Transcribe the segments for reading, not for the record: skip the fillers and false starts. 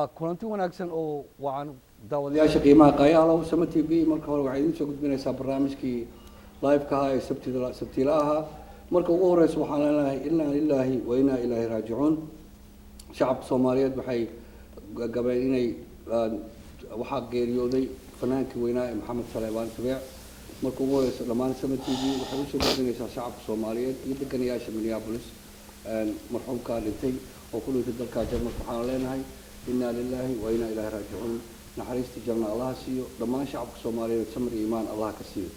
kulanti wanaagsan oo waan daawadayaasha qiimaha qayaalo Sama TV marka hore waxay idin soo gudbinaysaa barnaamijkii live-ka ah ee sabtida ahaa marka ugu horeysa waxaan leenahay inna lillahi wa inna ilayhi raaji'uun shacabka Soomaaliyeed waxay gabeen inay waxa geeriyooday fanaankii weynaa ee Maxamed Saleebaan Tubeec marka ugu horeysa dhammaan Sama TV waxay u soo gudbinaysaa shacabka Soomaaliyeed iyo deegaanayaasha Minneapolis marxuumka dhintay oo ku dhintay dalka Jarmalka waxaan leenahay inna lillahi wa inna ilayhi raaji'uun naxariista janna Allah siiyo dhammaan shacabka Soomaaliyeed samir iimaan Allah ka siiyo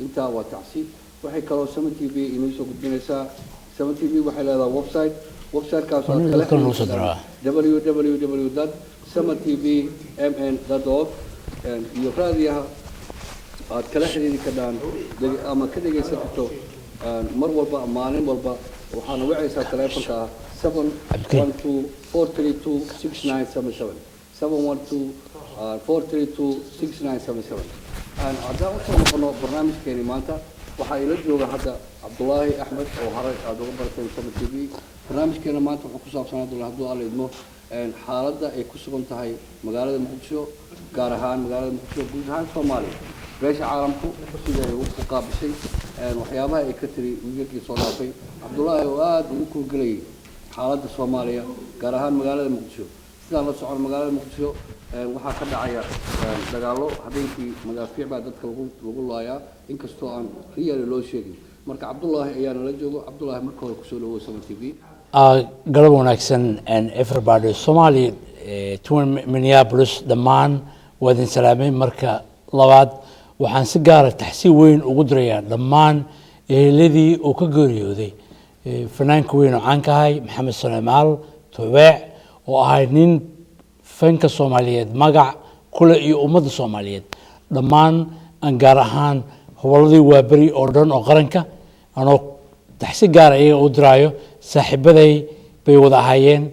inta waa tacsiib waxay kaloo Sama TV inoo soo gudbinaysaa Sama TV waxay leedahay website kaas oo kala www.samatv.mn.org iyo raadiyaha aad kala xiriiri kartaan ama ka dhageysan karto mar walba maalin walba waxaana wacaysaa telefoonka 712-432-6977 712-432-6977 haddaan usoo noqono barnaamijkeeni maanta waxaa ila jooga hadda Cabdullaahi Axmed oo haray aad uga baratay Sama TV barnaamijkeena maanta wuxuu ku saabsanaa hadduu alla idmo xaaladda ay ku sugan tahay magaalada Muqdisho gaar ahaan magaalada Muqdisho guud ahaan Soomaaliya beesha caalamku sida ay u qaabishay waxyaabaha ay ka tiri wiilkii soo dhaafay Cabdullaahi oo aad ugu kulgalay xaaladda Soomaaliya gaar ahaan magaalada Muqdisho sidaan la socon magaalada Muqdisho waxaa ka dhacaya dagaalo habeenkii madaafiic baa dadka lagu laayaa inkastoo aan riyaal loo sheegin marka Cabdullaahi ayaa nala joogo Cabdullaahi marka hore ku soo dhawo Sama TV galab wanaagsan and everybody Somali to Minneapolis dhammaan wadin salaamay marka labaad waxaan si gaar ah taxsiin weyn ugu dirayaa dhammaan eheladii oo ka geeriyooday fanaanka weyn oo caan ka ahay Maxamed Saleebaan Tubeec oo ahay nin fanka Soomaaliyeed magac kule iyo ummadda Soomaaliyeed dhammaan aan gaar ahaan howladii waabari oo dhan oo qaranka anoo taxsiin gaar ah u diraayo saaxiibaday bay wada ahaayeen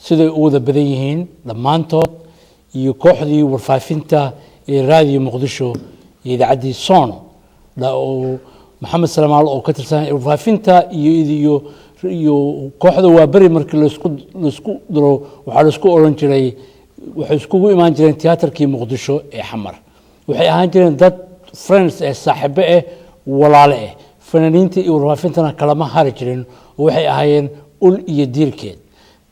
siday u wada badan yihiin dhammaantood iyo kooxdii warfaafinta ee raadiyo Muqdisho iyo idaacadii Sono oo Maxamed Saleebaan oo ka tirsan warfaafinta iyo kooxda waabari markii la isku diro waxa la isku oran jiray waxay isku imaan jireen tiyaatarkii Muqdisho ee Xamar waxay ahaan jireen dad friends ee saaxiibo ah walaalo ah fanaaniinta iyo warfaafintana kala ma hari jireen waxay ahaayeen ul iyo diirkeed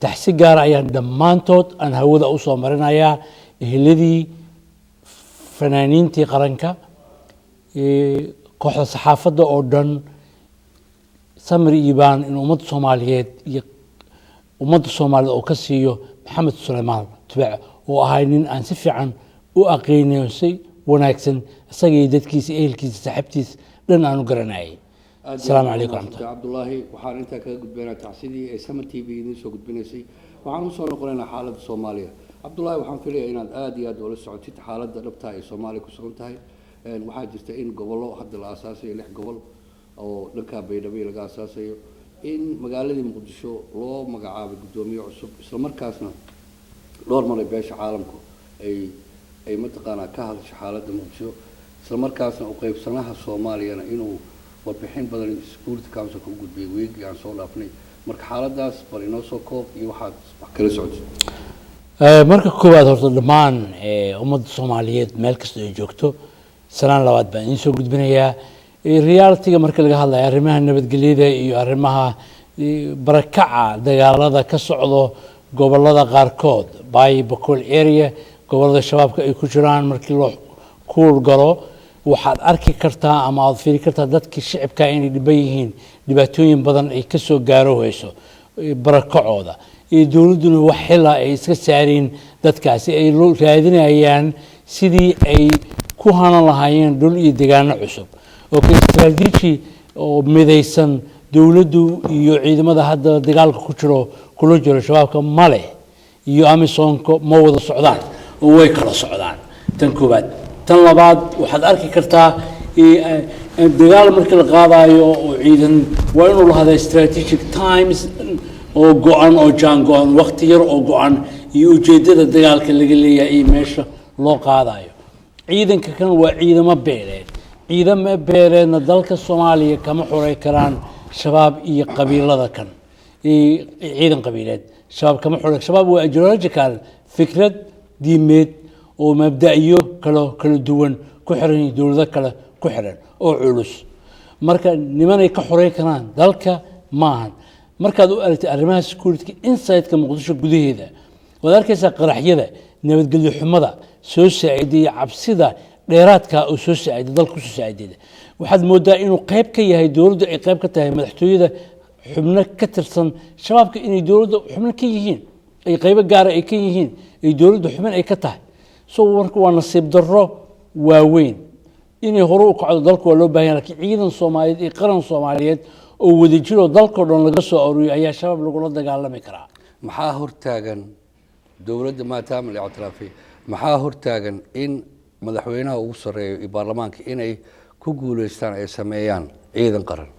taxsiin gaar ah ayaan dhammaantood aan hawada u soo marinayaa eheladii fanaaniintii qaranka kooxda saxaafadda oo dhan samir iibaan in ummadda Soomaaliyeed iyo ummadda Soomaaliyeed oo ka siiyo Maxamed Saleebaan Tubeec oo ahay nin aan si fiican u aqoonay si wanaagsan isaga iyo dadkiisa ehelkiisa saaxiibtiis dhan aanu garanayay السلام عليكم عبد الله waxaan inta kaga gudbeenaa tacsidii ee Sama TV idin soo gudbinaysay waxaan u soo noqonaynaa xaaladda Soomaaliya Cabdullaahi waxaan filayaa inaad aad iyo aad ula socotid xaaladda dhabta ee Soomaaliya ku sugan tahay waxaa jirta in gobollo hadda la aasaasay 6 gobol oo dhanka Baydhabo laga aasaasay in magaalada Muqdisho loo magacaabo gudoomiye cusub isla markaasna dhowr mar beesha caalamku ay mataqaanaa ka hadasho xaaladda Muqdisho isla markaasna u qaybsanaha Soomaaliyana inuu warbixin badan Security Council ku gudbiyay weegi aan soo dhaafnay marka xaaladaas bal inoo soo koob iyo wax kala socdo marka koowaad horta dhammaan ummadda Soomaaliyeed meel kasta ay joogto sanad labaad baan in soo gudbinayaa reality-ga marka laga hadlayo arrimaha nabadgelyada iyo arrimaha barakaca dagaalada ka socdo gobolada qaarkood Bay Bakool area gobolada shabaabka ay ku jiraan markii loo kuul galo waxaad arki kartaa ama aad fiiri kartaa dadkii shacabka inay dhiban yihiin dhibaatooyin badan ay ka soo gaarayso barakacooda ee dawladuna wax xil ah ay iska saareen dadkaasi ay raadinayaan sidii ay ku hanan lahaayeen dhul iyo deegaano cusub oo istiraatiiji oo midaysan dawladdu iyo ciidamada hadda dagaalka ku kula jiro shabaabka male iyo amisoonka ma wada socdaan oo way kala socdaan tan koobaad tan labaad waxaad arki kartaa dagaal markii la qaadayo oo ciidan waa inuu lahaado strategic times oo go'an oo go'an waqti yar oo go'an iyo ujeedada dagaalka laga leeyahay meesha loo qaadayo ciidanka kan waa ciidamo beeleedna dalka Soomaaliya kama xorey karaan shabaab iyo qabiilada kan ciidan qabiileed shabaab kama xulay shabaab waa ideological fikrad diimeed oo mabda'iyo kala duwan ku xiran dowlado kale ku xiran oo culus marka nimanay ka xoreyn karaan dalka maahan markaad u aragtay arrimaha security inside-ka muqdisho gudaheeda waad arkaysaa qaraxyada nabadgelyo xumada soo saacideeya cabsida dheeraadka oo soo saaciday dalka ku soo saacideeda waxaad moodaa inuu qayb ka yahay dowladda ay qayb ka tahay madaxtooyada xubno ka tirsan shabaabka inay dowladda xubno ka yihiin ay qaybo gaara ay ka yihiin ay dowladda xubin ay ka tahay soo marka waa nasiib darro waaweyn inay hore u kacdo dalka waa loo baahan yahay laakiin ciidan soomaaliyeed iyo qaran soomaaliyeed oo wadajiro dalkao dhan laga soo aruuriyo ayaa shabaab lagula dagaalami karaa maxaa hortaagan dowladda maadaama la ictiraafay maxaa hortaagan in madaxweynaha ugu sarreeyo iyo baarlamaanka inay ku guuleystaan ay sameeyaan ciidan qaran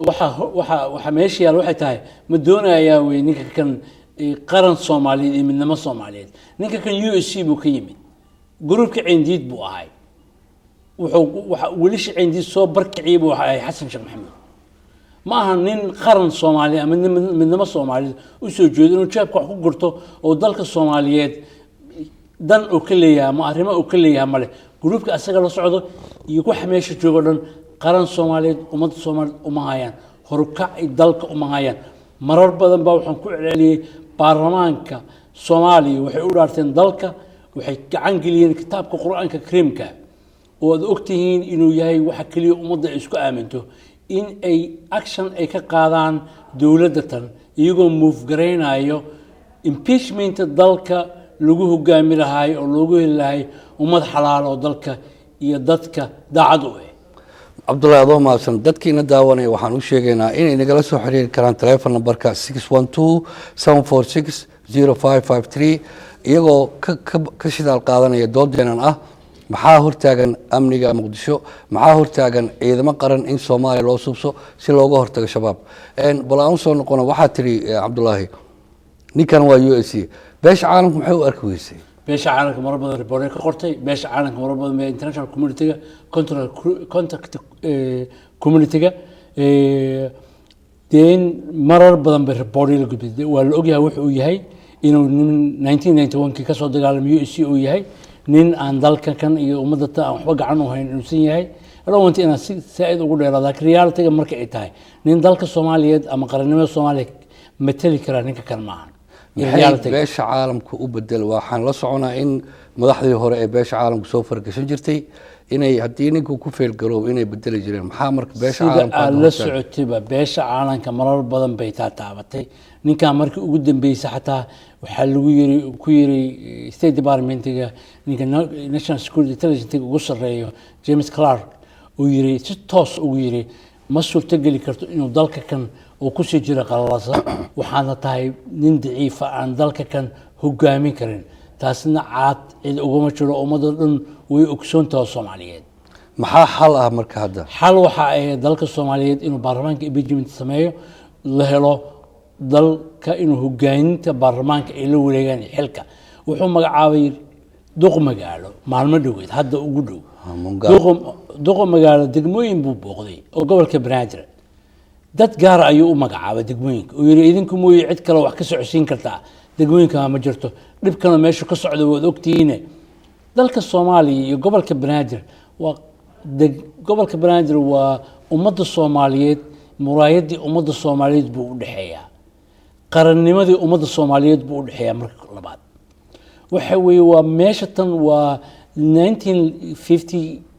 waxa meesha yaal waxay tahay ma doonayaa wey ninka kan qaran soomaaliyeed iyo midnimo soomaaliyeed ninka kan USC buu ka yimid gruubka cindiid buu ahay weli cindiid soo barkiciyay buu ahay xasan sheekh maxamed ma aha nin qaran soomaaliyeed ama midnimo soomaaliyeed u soo jeedo inuu jeebka wax ku gurto oo dalka soomaaliyeed dan oo ka leeyahay ama arrimo oo ka leeyahay male gruubka asaga la socdo iyo waxa meesha joogo dhan qaran soomaaliyeed ummadda soomaaliyeed uma hayaan horukac dalka uma hayaan marar badan baa waxaan ku celceliyey baarlamaanka soomaaliya waxay u dhaarteen dalka waxay gacan geliyeen kitaabka qur-aanka kariimka oo aad ogtihiin inuu yahay waxa keliya ummadda ay isku aaminto in ay action ay ka qaadaan dowladda tan iyagoo move garaynayo impeachmenta dalka lagu hogaami lahaay oo loogu heli lahay ummad xalaal oo dalka iyo dadka daacad u ah cabdullaahi adoo mahadsan dadkiina daawanaya waxaan u sheegaynaa inay nagala soo xiriiri karaan telephone numberka 612-746-0553 iyagoo ka shidaal qaadanaya doodeenan ah maxaa hortaagan amniga muqdisho maxaa hortaagan ciidamo qaran in soomaaliya loo subso si looga hortago shabaab bal aan soo noqono waxaa tiri cabdullaahi ninkan waa USC beesha caalamku maxay u arki weysay beesha caalamka marar badan report ka qortay beesha caalamka marar badan international community-ga contact community-ga deen marar badan bay report la gudbiyay waa la ogyahay wuxuu uu yahay inuu 1991 ka soo dagaalamay USC uu yahay nin aan dalka kan iyo ummadda ta aan waxba gacan u hayn inuusan yahay rawanta inaan si saaid ugu dheeraado laakiin reality-ga marka ay tahay nin dalka Soomaaliyeed ama qarannimada Soomaaliya matali kara ninka kan maahan beesha caalamka u bedel waxaan la soconaa in madaxdii hore ee beesha caalamka soo fargashan jirtay inay haddii ninku ku feelgaroob inay bedeli jireen maxaa marka beesha caalamka la socotayba beesha caalamka marar badan bay taabatay ninkan markii ugu dambeysay xataa waxaa lagu yiri State Department-ga ninka National Security Intelligence ugu sareeyo James Clark uu yiri si toos ugu yiri ma suurtageli karto inuu dalka kan oo ku sii jira qalalaasa waxaana tahay nin daciif aan dalka kan hogaamin karin taasna caad cid uga jiro ummadda dhan way ogsoontaa Soomaaliyeed maxaa xal ah marka hadda xal waxa ay dalka Soomaaliyeed inuu baarlamaanka impeachment sameeyo la helo dalka inuu hogaaminta baarlamaanka ay la wareegaan xilka wuxuu magacaabay duq magaalo maalmo dhaweed hadda ugu dhow duq magaalo degmooyin buu booqday oo gobolka Banaadir dad gaar ayuu u magacaabay degmooyinka oo yiri idinku mooyee cid kale wax ka socodsiin kartaa degmooyinka ma jirto dhibkana meesha ka socdo waad ogtihiin dalka Soomaaliya iyo gobolka Banaadir waa ummadda Soomaaliyeed muraayadii ummadda Soomaaliyeed buu u dhaxeeyaa qarannimadii ummadda Soomaaliyeed buu u dhaxeeyaa marka labaad waxa weeye waa meesha tan waa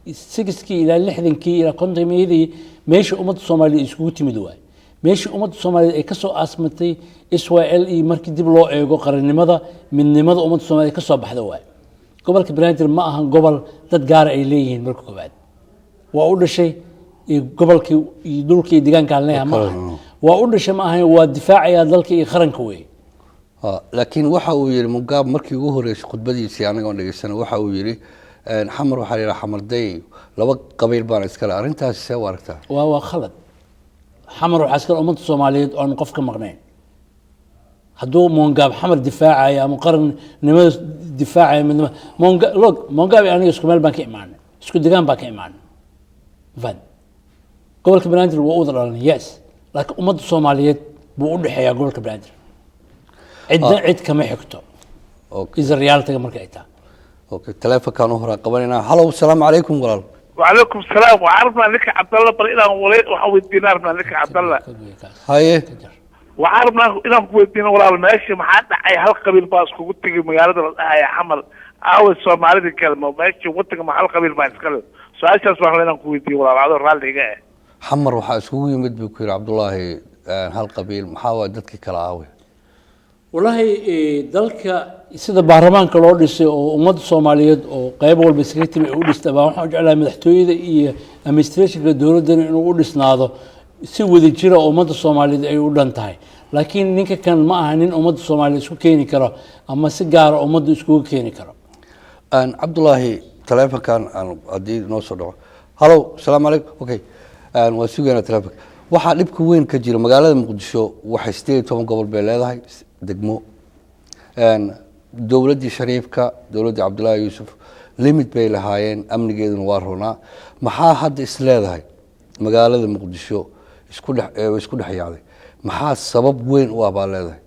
1956 ilaa 60 ilaa 50 meesha ummadda Soomaaliyeed iskugu timid waay meesha ummadda Soomaaliyeed ay ka soo aasmatay Israel iyo markii dib loo eego qarannimada midnimada ummadda Soomaaliyeed ka soo baxda waay gobolka Banaadir ma ahan gobol dad gaar ay leeyihiin marka koobaad waa u dhashay gobolkii iyo dhulkii deegaanka leeyahay ma ahan waa u dhashay ma ahan waa difaacaya dalka iyo qaranka weey laakiin waxa uu yiri Mugabe markii ugu horeysay khudbadiisii anaga oo dhageysana waxa uu yiri xamar waxa la yiraahdaa xamarday laba qabiil baan iskala arintaas see u aragtaa waa khalad xamar waxa iskala ummadda Soomaaliyeed oo qof ka maqneen hadduu Mugabe xamar difaacaya ama qarannimada difaacaya midnimo Mugabe aniga isku meel baan ka imaanay isku deegaan baan ka imaanay van gobolka Banaadir waa u dhalan yes laakiin ummadda Soomaaliyeed buu u dhaxeeyaa gobolka Banaadir cidna cid kama xigto is reality marka ay tahay okay telefonkan hore qabanina hello assalaamu calaykum walaal وعليكم السلام وعرفنا لك عبد الله طريقنا وليد وحوي دينار من لك عبد الله haye وعرفنا إذا كنت دينا ولا ماشي ما حد أي هالقبيل باس كنت تجي مقالة يا حمل أول سؤال الكلمة ماشي وقت ما هالقبيل باس كلام سؤال شو اسمه لنا كنت ولا هذا الرال جاء xamar waxaa isugu yimid buu ku yiri Cabdullaahi hal qabiil maxaa waa dadkii kala aawe wallahi dalka sida baarlamaanka loo dhisay oo ummadda Soomaaliyeed oo qayb walba secretary u dhistay baa waxaan jeclahay madaxtooyada iyo administrationka dawladda inuu u dhisnaado si wada jira ummadda Soomaaliyeed ay u dhan tahay laakiin ninka kan ma aha nin ummadda Soomaaliyeed isku keeni karo ama si gaar ah ummadda isku keeni karo Cabdullaahi telefonkan hadii noo soo dhaco hello assalaamu calaykum okay waa sugeena telefonka waxaa dhibka weyn ka jira magaalada Muqdisho waxay 18 gobol bay leedahay degmo dawladii Shariifka dawladii Cabdullaahi Yuusuf limit bay lahaayeen amnigeeduna waa roonaa maxaa hadda is leedahay magaalada Muqdisho isku dhex yaacday maxaa sabab weyn u ah baa leedahay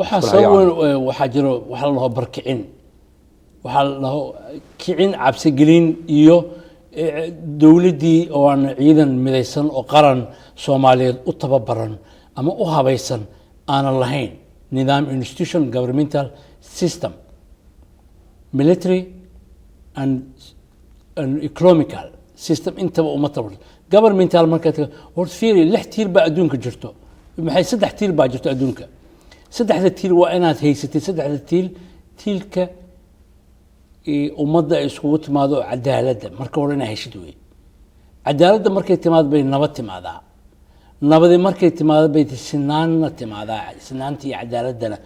waxaa sabab weyn waxaa jiro waxa la barkicin waxa la kicin cabsi gelin iyo dawladii oo aan ciidan midaysan oo qaran Soomaaliyeed u tababaran ama u habaysan aan lahayn nidaam institution governmental system military and economical system intaba uma tababaran governmental marka hor fiiri 6 tiir ba adduunka jirto maxay 3 tiir ba jirto adduunka 3 tiir waa inaad haysatid 3 tiilka ummadda iskugu timaado cadaaladda marka hore inay heshid weey cadaaladda markay timaado bay nabad timaadaa nabadi markay timaado bay sinaanna timaadaa sinaantii cadaaladana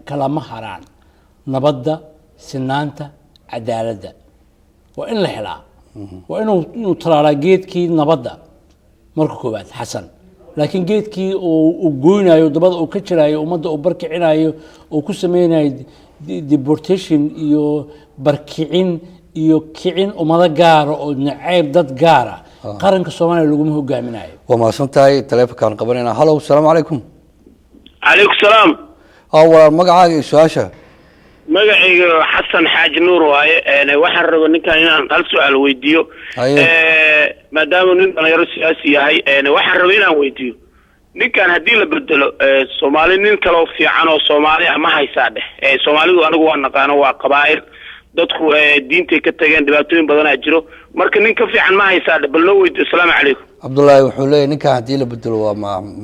kala ma haraan nabadda sinaanta cadaaladda waa in la helaa waa inuu talaalaa geedkii nabadda marka koowaad xasan laakiin geedkii uu gooynayo dabada uu ka jiraayo ummadda uu barkicinayo uu ku sameynayo deportation iyo barkicin iyo kicin ummado gaar oo nacayb dad gaar ah qaranka Soomaaliya lagu hogaaminayo waa maasantahay telefonkan qabanina hello assalaamu calaykum عليكم السلام waa magacaaga iyo su'aasha magacayga xasan xaaji nuur waaye waxaan rabaa ninkan inaan hal su'aal weydiiyo maadaama nin dhalinyaro siyaasi yahay waxaan rabaa inaan weydiiyo ninkan haddii la bedelo Soomaali nin kale oo fiican oo Soomaali ah ma haysaa dheh Soomaalidu anigu waan naqaano waa qabaa'il dadku diintay ka tageen dhibaatooyin badan ay jiro marka nin ka fiican ma haysaa dheh bal noo weydiiyo assalaamu calaykum Cabdullaahi wuxuu leeyahay ninkan haddii la bedelo waa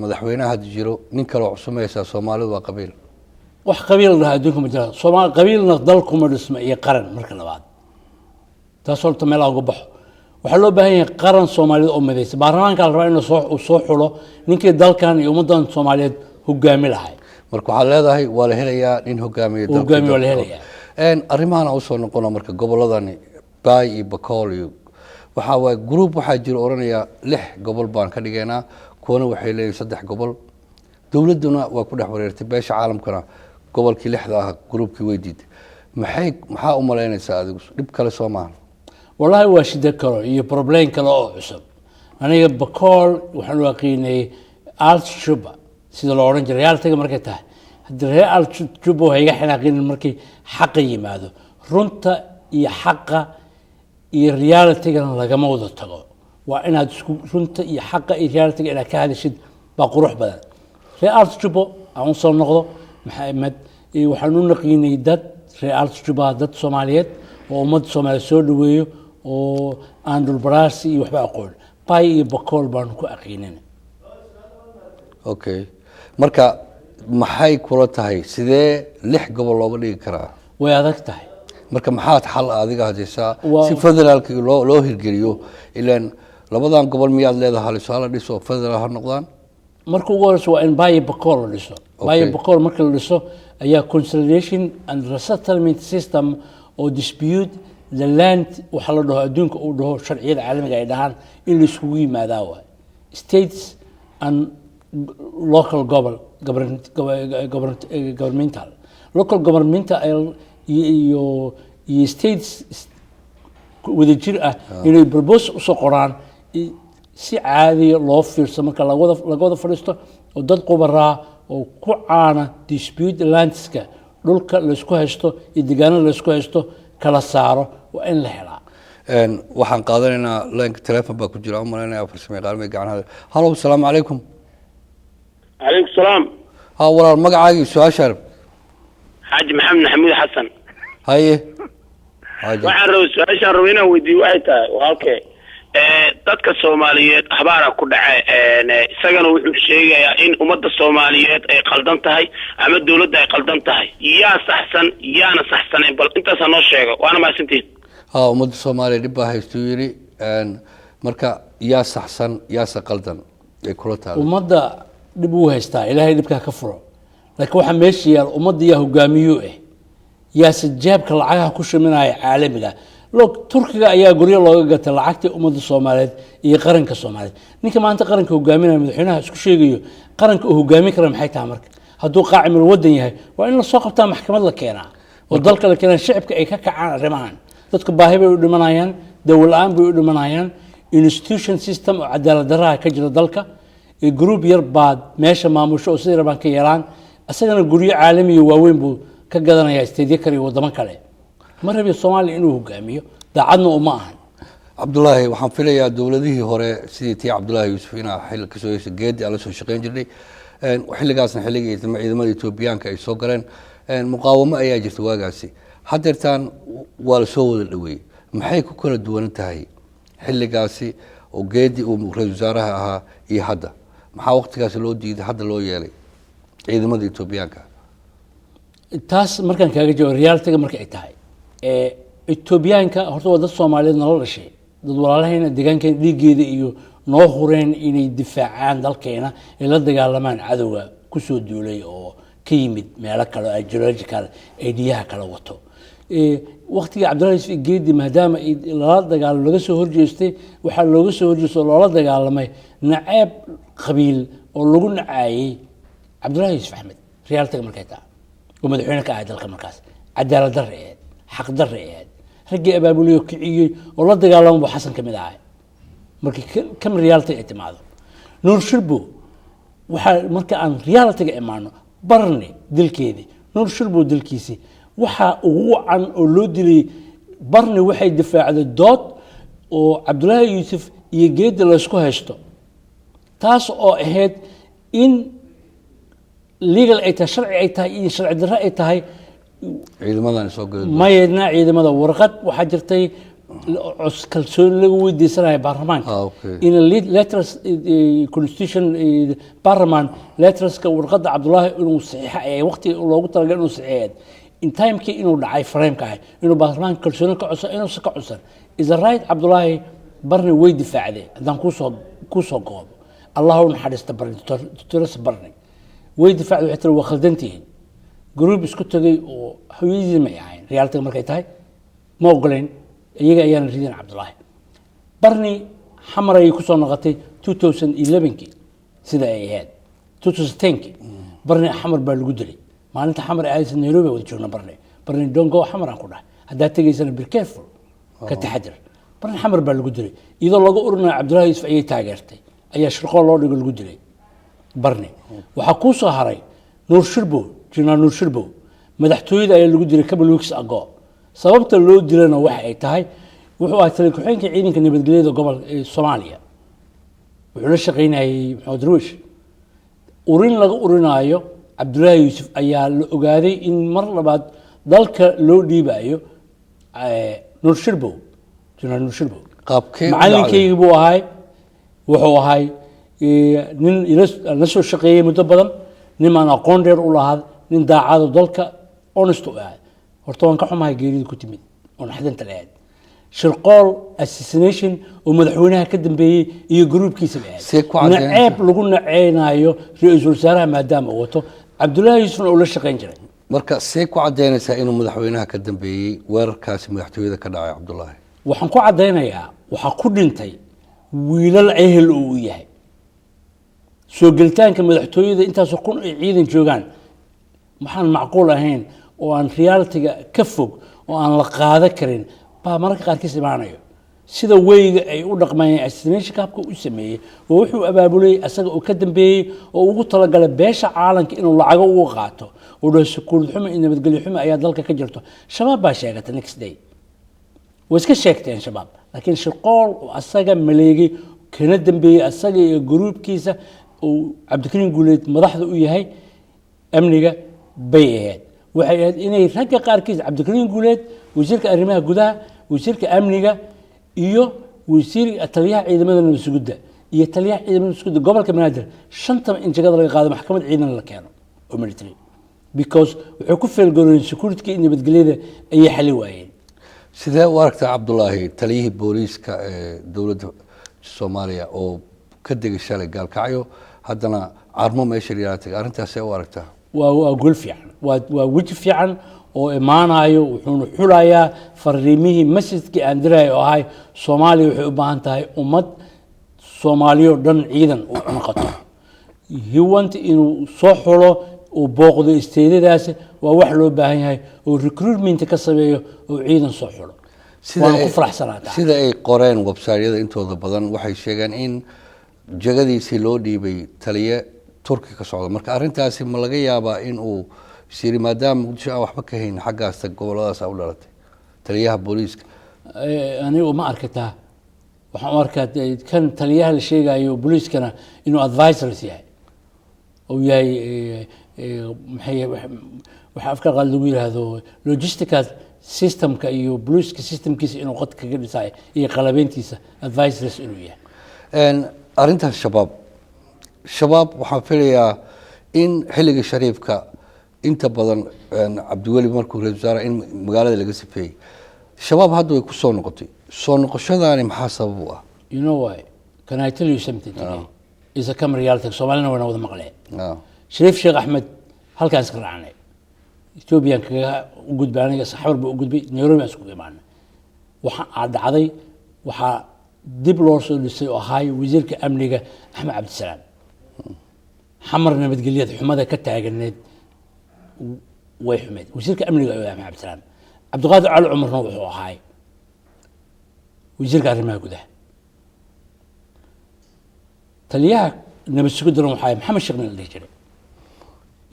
madaxweynaha hadda jiro nin kale oo cusubeysa Soomaalidu waa qabiil wax qabiil ah adduunka ma jiro Soomaali qabiilna dalku ma dhisma iyo qaran marka labaad taas oo meel uga baxo waxa loo baahan yahay qaran Soomaaliyeed oo midaysan baarlamaanka la rabaa inuu soo xulo ninkii dalkan iyo ummadan Soomaaliyeed hogaami lahay marka waxa leedahay waa la helayaa nin hogaamiye dalka hogaami waa la helayaa arrimahan oo soo noqona marka goboladani Bay iyo Bakool iyo waxa waa group waxa jira oranaya 6 gobol baan ka dhigaynaa kuwana waxay leeyihiin 3 gobol dawladuna waa ku dhex wareertay beesha caalamkana gobolkii 6 ah groupkii weydiid maxaa u maleynaysaa adigu dib kale Soomaaliya والله واشد كرو هي بروبلين كلا عصب أنا بقول وحنا واقيني آلت شوبا سيد الأورنج ريال تيجي مركته الريال شوبو هي إحنا قين المركي حقي ماذا رنتا يحقق الريال تيجي أنا لقى موضة تقول وأنا رنتا يحقق الريال تيجي إلى كهذا شد بقروح بدل ريال شوبو عنصر نقطة محمد وحنون نقيني دت ريال شوبا دت سوماليات ومد سومالي سودويو oo aan dhulbaraasi iyo waxba aqoon bay iyo bakool baan ku aqeenin okay marka maxay kula tahay sidee 6 gobol looga dhigi karaa way adag tahay marka maxaad xal adiga hadaysaa si federaalka loo hirgeliyo ilaan labadan gobol miyaad leedahay su'aal dhiso federaal ha noqdaan marka ugu horeysa waa in bay bakool la dhiso bay bakool marka la dhiso ayaa consolidation and resettlement system oo dispute the land waxa la dhaho adduunka uu dhaho sharciyada caalamiga ay dhahaan in la isugu yimaadaa waa states and local governmental local governmental iyo states wada jir ah inay propose u soo qoraan si caadi loo fiirso marka laga wada fadhiisto oo dad qubaraa oo ku caana dispute landska dhulka la isku haysto iyo deegaanada la isku haysto kala saaro waa in la helaa waxaan qaadanaynaa leenka telefoon baa ku jira u malaynaya farsamo qaarmay gacanaha hallo assalaamu calaykum calaykum salaam ha walaal magacaagii su-aasha arab xaaji maxamed maxamuud xasan haye waxaan rabay su-aashaan rabay inaan weydiiyo waxay tahay walaalkee dadka soomaaliyeed habaara ku dhacay isagana wuxuu sheegayaa in ummadda soomaaliyeed ay qaldan tahay ama dawladda ay qaldan tahay yaa saxsan yaana saxsanayn bal intaasa noo sheego waana mahadsantihin ummadda soomaaliya dhib baa haystuu yidhi marka yaa saxsan yaase qaldan ay kula tahay ummadda dhib uu haystaa ilaahay dhibkaa ka furo laakiin waxaa meesha yaal ummadda yaa hogaamiyo yaase jaabka lacagaha ku shaminaya caalamiga log turkiga ayaa guryo looga gatay lacagtii ummadda soomaaliyeed iyo qaranka soomaaliyeed ninka maanta qaranka hogaaminaya madaxweynaha isku sheegayo qaranka uu hogaamin kara maxay tahay marka hadduu qaacimul wadan yahay waa in lasoo qabtaa maxkamad la keenaa oo dalka la keenaa shicibka ay ka kacaan arrimahan dadku baahi bay u dhimanayaan dawlad la-aan bay u dhimanayaan institution system oo cadaalad darraha ka jira dalka group yar baad meesha maamusho oo sidii rabaan ka yeelaan isagana guryo caalamiya waaweyn buu ka gadanayaa isteedyo kale iyo waddamo kale ma rabi soomaaliya inuu hogaamiyo daacadna uma ahan cabdullaahi waxaan filayaa dowladihii hore sidii tii cabdullaahi yuusuf inaa xil kasoo yeeshay geedi aan la soo shaqayn jirnay xilligaasna xilligii ciidamada etoobiyaanka ay soo galeen muqaawamo ayaa jirta waagaasi haddeertaan waa la soo wada dhaweeyey maxay ku kala duwan tahay xilligaasi oo geedi uu ra-iisul wasaaraha ahaa iyo hadda maxaa waqtigaasi loo diiday hadda loo yeelay ciidamada etoobiyaanka taas markaan kaaga jawaab realitiga marka ay tahay etoobiyaanka horta waa dad soomaaliyeed nala dhashay dad walaalahayna deegaankeena dhiiggeeda iyo noo hureen inay difaacaan dalkeena ay la dagaalamaan cadowga kusoo duulay oo ka yimid meelo kale oo ideological ideyaha kala wato waqtigii cabdullahi yusuf geedi maadaama lala dagaalamo laga soo horjeestay waxaa looga soo horjeestay oo loola dagaalamay naceeb qabiil oo lagu nacaayey cabdullahi yusuf axmed realitiga markay tahay oo madaxweyne ka ahay dalka markaas cadaalad darre ahayd xaq darre ahayd raggii abaabuliyo kiciyey oo la dagaalamo buu xasan ka mid ahay markii kan realitiga ay timaado nuur shirbo waxaa marka aan realitiga imaano barne dilkeedii nuur shirbo dilkiisii waxaa ugu wacan oo loo dilay barne waxay difaacday dood oo cabdullaahi yuusuf iyo geedi laysku haysto taas oo ahayd in legal ay tahay sharci ay tahay iyo sharci darre ay tahay ciidamadan soo galay mayadna ciidamada warqad waxaa jirtay kalsooni lagu weydiisanayo baarlamaanka in letters constitution baarlamaan letterska warqadda cabdullaahi inuu saxiixa ay waqti loogu talagalay inuu saxiixeed in timekii inuu dhacay frameka ah inuu baarlamaanka kalsooni ka codsan inuusan ka codsan is a right cabdullaahi barni way difaacday haddaan kusoo goobo allah u naxariista barni doctores barni way difaacday waxay tiri waa khaldantihiin group isku tagay oo hooyadii may ahayn realitiga markay tahay ma ogolayn iyaga ayaana ridin cabdullaahi barni xamar ayay kusoo noqotay 2011kii sida ay ahayd 2010kii barni xamar baa lagu dilay maalinta xamar aadaysa nairobi wada joogna barni dongo xamar aan ku dhahay haddaad tegaysana be careful ka taxadir barni xamar baa lagu dilay iyadoo laga urinayo cabdullaahi yusuf ayay taageertay ayaa shirqoo loo dhigo lagu dilay barni waxaa kuu soo haray nuur shirbo jenaraal nuur shirbo madaxtooyada ayaa lagu dilay couple weeks ago sababta loo dilana waxa ay tahay wuxuu ahaa taliya ku-xigeenka ciidanka nabadgelyada gobolka Soomaaliya wuxuu la shaqeynayay maxamed ruush urin laga urinaayo cabdullaahi yuusuf ayaa la ogaaday in mar labaad dalka loo dhiibayo nuur shirbo jenaraal nuur shirbo qaabkee macalinkaygii buu ahay wuxuu ahay nin la soo shaqeeyey muddo badan nin aan aqoon dheer u lahaa nin daacado dalka honest u ahay horta waan ka xumahay geerida ku timid oo naxdinta lahayd shirqool assassination oo madaxweynaha ka dambeeyey iyo gruubkiisa lahayd naceeb lagu naceynayo ra-iisul wasaaraha maadaama uu wato cabdullaahi yuusufna uu la shaqeyn jiray marka see ku cadaynaysaa inuu madaxweynaha ka dambeeyey weerarkaasi madaxtooyada ka dhacay cabdullaahi waxaan ku cadaynayaa waxaa ku dhintay wiilal ehel uu yahay soo gelitaanka madaxtooyada intaasoo kun ay ciidan joogaan waxaan macquul ahayn oo aan realitiga ka fog oo aan la qaada karin baa mararka qaarkiis imaanayo sida weyga ay u dhaqmayeen assassination kaabka u sameeyey oo wuxuu abaabulay asaga oo ka dambeeyey oo ugu talagalay beesha caalamka inuu lacago ugu qaato oo dhaho sukuulad xumo iyo nabadgelyo xumo ayaa dalka ka jirto shabaab baa sheegatay next day way iska sheegteen shabaab laakiin shirqool oo asaga maleegay kana dambeeyey asaga iyo gruubkiisa uu cabdikariin guuleed madaxda u yahay amniga bay ahayd waxay ahayd inay ragga qaarkiisa cabdikariin guuleed wasiirka arrimaha gudaha wasiirka amniga iyo wasiir taliyaha ciidamada nabad sugidda iyo taliyaha ciidamada nabad sugidda gobolka banaadir shanta in jagada laga qaado maxkamad ciidan la keeno oo military because wuxuu ku feelgaroobay security iyo nabadgelyada ayay xali waayeen sidee u aragtaa cabdullaahi taliyihii booliiska ee dowladda Soomaaliya oo ka degay shalay gaalkacyo haddana carmo meesha riyaatay arrintaasee u aragtaa waa gol fiican waa weji fiican oo imaanayo wuxuuna xulayaa fariimihii masjidkii aan diray oo ahay Soomaaliya waxay u baahan tahay ummad Soomaaliyo dhan ciidan u noqoto he want inuu soo xulo oo booqdo isteedadaas waa wax loo baahan yahay oo recruitment ka sameeyo oo ciidan soo xulo waan ku faraxsanahay sida ay qoreen website-yada intooda badan waxay sheegeen in jagadiisii loo dhiibay taliye Turki ka socdo marka arrintaasi ma laga yaabaa in uu siri maadaama Muqdisho aan waxba ka hayn xaggaas goboladaas u dhalatay taliyaha booliiska anigu ma arkataa waxaan u arkaa kan taliyaha la sheegayo booliiskana inuu advisors yahay oo yahay waxa afka qaal lagu yiraahdo logistical systemka iyo booliiska systemkiisa inuu qad kaga dhisay iyo qalabeyntiisa advisors inuu yahay arrintan shabaab waxaan filayaa in xilliga shariifka inta badan cabdiweli markuu ra'iisul wasaare in magaalada laga sifeeyay shabaab hadda way ku soo noqotay soo noqoshadaani maxaa sabab u ah you know why can I tell you something today is a camera reality Soomaalina wana wada maqleen Shariif Sheekh Ahmed halkaas ka raacnay Ethiopian kaga u gudbay aniga saxabar buu u gudbay Nairobi isku imaanay waxa dhacday waxa dib loo soo dhisay oo ahay wasiirka amniga Axmed Cabdisalaam xamar nabadgelyada xumada ka taagneed way xumeed wasiirka amniga Axmed Cabdisalaam Cabdiqaadir Cali Cumarna wuxuu ahay wasiirka arrimaha gudaha taliyaha nabad sugidda waxaa Maxamed Sheekh la dhihi jiray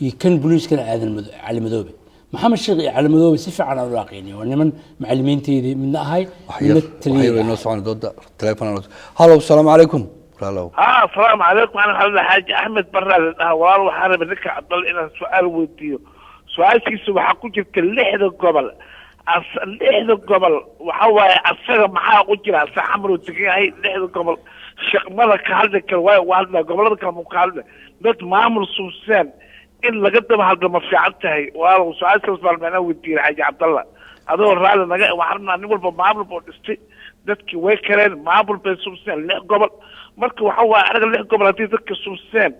iyo kan booliiskana aadan cali madoobe Maxamed Sheekh iyo cali madoobe si fiican aan u aqoonay waa niman macallimiinteedii midna ahay midna taliyaha inoo socon dooda telefoon hallo assalaamu calaykum السلام عليكم انا محمد الحاج احمد برا والله waxaan rabay ninka Cabdal inaan su'aal weydiiyo su'aashiisu waxa ku jirta lixda gobol waxa waaye asaga maxaa ku jira saxamro tagay lixda gobol shaqmada ka hadla kar way waalda gobolada kala muqaalada dad maamul suusan in laga daba hadlo ma fiican tahay waa su'aashaas bal macna weydiiyo xaji Cabdalla adoo raali naga waxna nin walba maamul buu dhistay dadkii way kareen maamul bay suusan lix gobol marka waxa waa anaga lix gobol hadii dadka suusan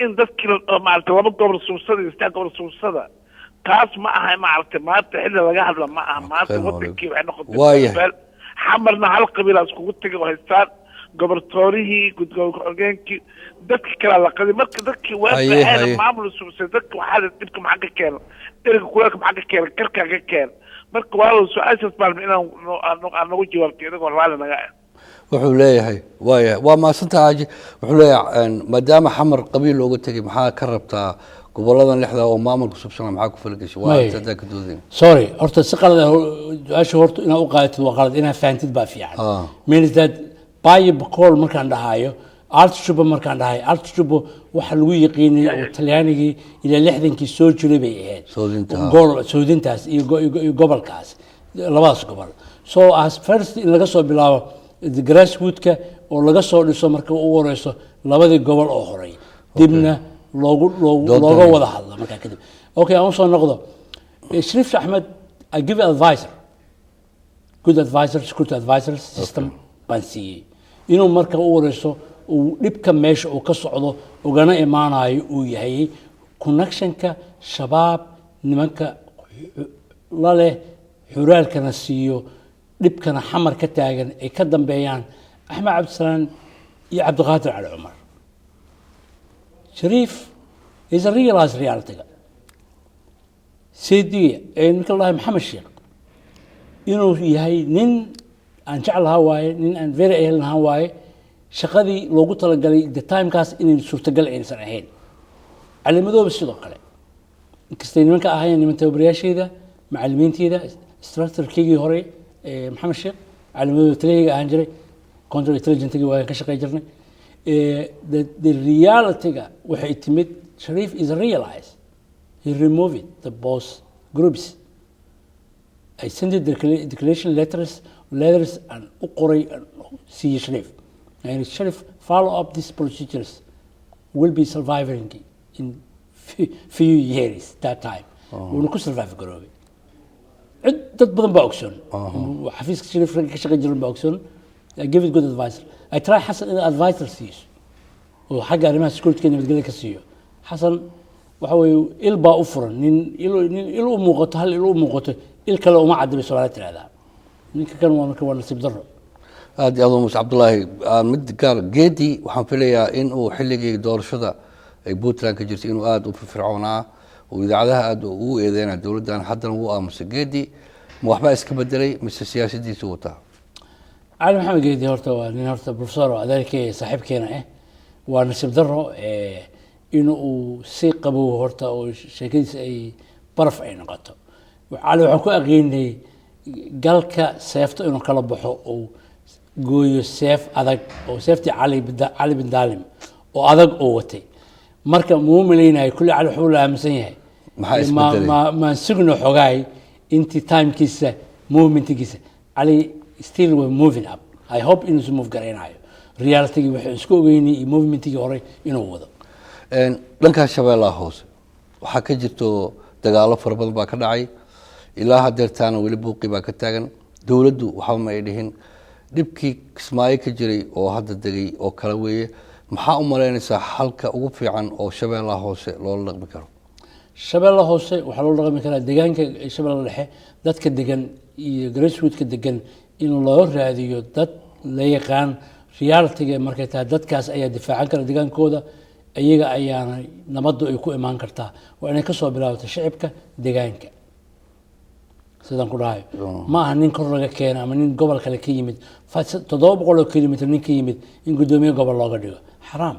in dadkii maartay laba gobol suusada iyo saddex gobol suusada taas ma aha maartay maanta xilli laga hadla ma aha maanta wadankii waxay noqotay xamarna hal qabiil iskugu tagay oo haystaan goboltoorihii gudgowgeenkii dadka kala la qaday marka dadkii waa baahan maamul suusay dadka waxa dibka maxaa ka keenay eriga kuleelka maxaa ka keenay karka ka keenay marka waa su'aashaas bal inaan nagu jawaabtay idagoo raali naga wuxuu leeyahay waa maasantahay wuxuu leeyahay maadaama xamar qabiil looga tagay maxaa ka rabtaa goboladan lixda oo maamulka subsana maxaa ku falgashay waa saddex ka doodeen sorry horta si qalad su'aasha horta inaa u qaadatid waa qalad inaa fahamtid baa fiican means that by call markaan dhahayo Artshuba markaan dhahay Artshuba waxa lagu yaqiinay oo Talyaanigii ilaa 60kii soo jiray bay ahayd soodintaas iyo gobolkaas labadaas gobol so as first in laga soo bilaabo grassroots-ka oo laga soo dhiso marka ugu horeyso labadii gobol oo horay dibna looga wada hadla marka kadib okay aan soo noqdo Shariif Ahmed I give advisor good advisor security advisor system bansiye inuu marka ugu horeyso uu dhibka meesha uu ka socdo ogana imaanayo uu yahay connectionka shabaab nimanka la leh xuraalkana siiyo dhibkana xamar ka taagan ay ka dambeeyaan Axmed Cabdisalaam iyo Cabdiqaadir Cali Cumar Shariif is a realized reality Sidi ninka Allah Maxamed Sheekh inuu yahay nin aan jeclahaa waaye nin aan very ehel lahaan waaye shaqadii loogu talagalay the timekaas inay suurtagal aysan ahayn calimadooba sidoo kale inkastay nimanka ahaayeen niman tababarayaashayda macallimiintayda instructorkeygii hore maxamed sheekh calimadooda taliyayga ahaan jiray counter intelligentgii waa ka shaqey jirnay the reality-ga waxay timid Sharif is realized he removed the boss groups I sent the declaration letters and u qoray see Sharif and Sharif follow up these procedures will be surviving in few years that time wuuna ku survive garoobay dad badan baa ogsoon xafiiska Sharif ka shaqeyn jiray baa ogsoon I give it good advice I try Hassan in advisor siiyo oo xagga arrimaha security nabadgelyo ka siiyo Hassan waxa weeye il baa u furan nin il u muuqato hal il u muuqato il kale uma cadbay Soomaaliya tiraahdaa ninka kan waa nasiib darro aad iyo aad Cabdullaahi mid gaar geedi waxaan filayaa in uu xilligii doorashada ay Puntland ka jirtay inuu aad u firfircoonaa oo idaacadaha aad ugu eedeena dawladdan haddana uu aamusay geedi ma waxba iska bedelay mise siyaasadiisu wataa علي محمد جيدي هرتا ونين هرتا بروفيسور وذلك صاحب كينا ونسيب درو إنه سيق أبو هرتا وشكيس أي برف أي نقطة وعلى وحكو أغيني قالك سيفتو إنه كلبحو أو جوي سيف أذاك أو سيفتي علي بن دالم وأذاك قوتي مركب مو ملينا كل على حول أمسيه ما نسجنوا حجاي أنت تايم كيسة موفمنت كيسة علي still we're moving up I hope inuu move gareynayo reality waxa isku ogeynay movementii hore inuu wado dhanka Shabeellaha Hoose waxa ka jirto dagaalo fara badan baa ka dhacay ilaa hadeertaana wali buuqi baa ka taagan dawladdu waxa ma ay dhihin dibkii Kismaayo ka jiray oo hadda dagay oo kala weeye maxaa u maleynaysaa halka ugu fiican oo Shabeellaha Hoose loo dhaqmi karo Shabeellaha Hoose waxa loo dhaqmi karaa deegaanka Shabeellaha Dhexe dadka degan iyo grassroots-ka degan in loo raadiyo dad la yaqaan reality-ga markay tahay dadkaas ayaa difaacan kara deegaankooda iyaga ayaana nabaddu ay ku imaan kartaa waa inay ka soo bilaabato shacabka deegaanka sidaan ku dhahay ma aha nin kor laga keeno ama nin gobol kale ka yimid 700 kilomitir nin ka yimid in gudoomiye gobol looga dhigo xaraam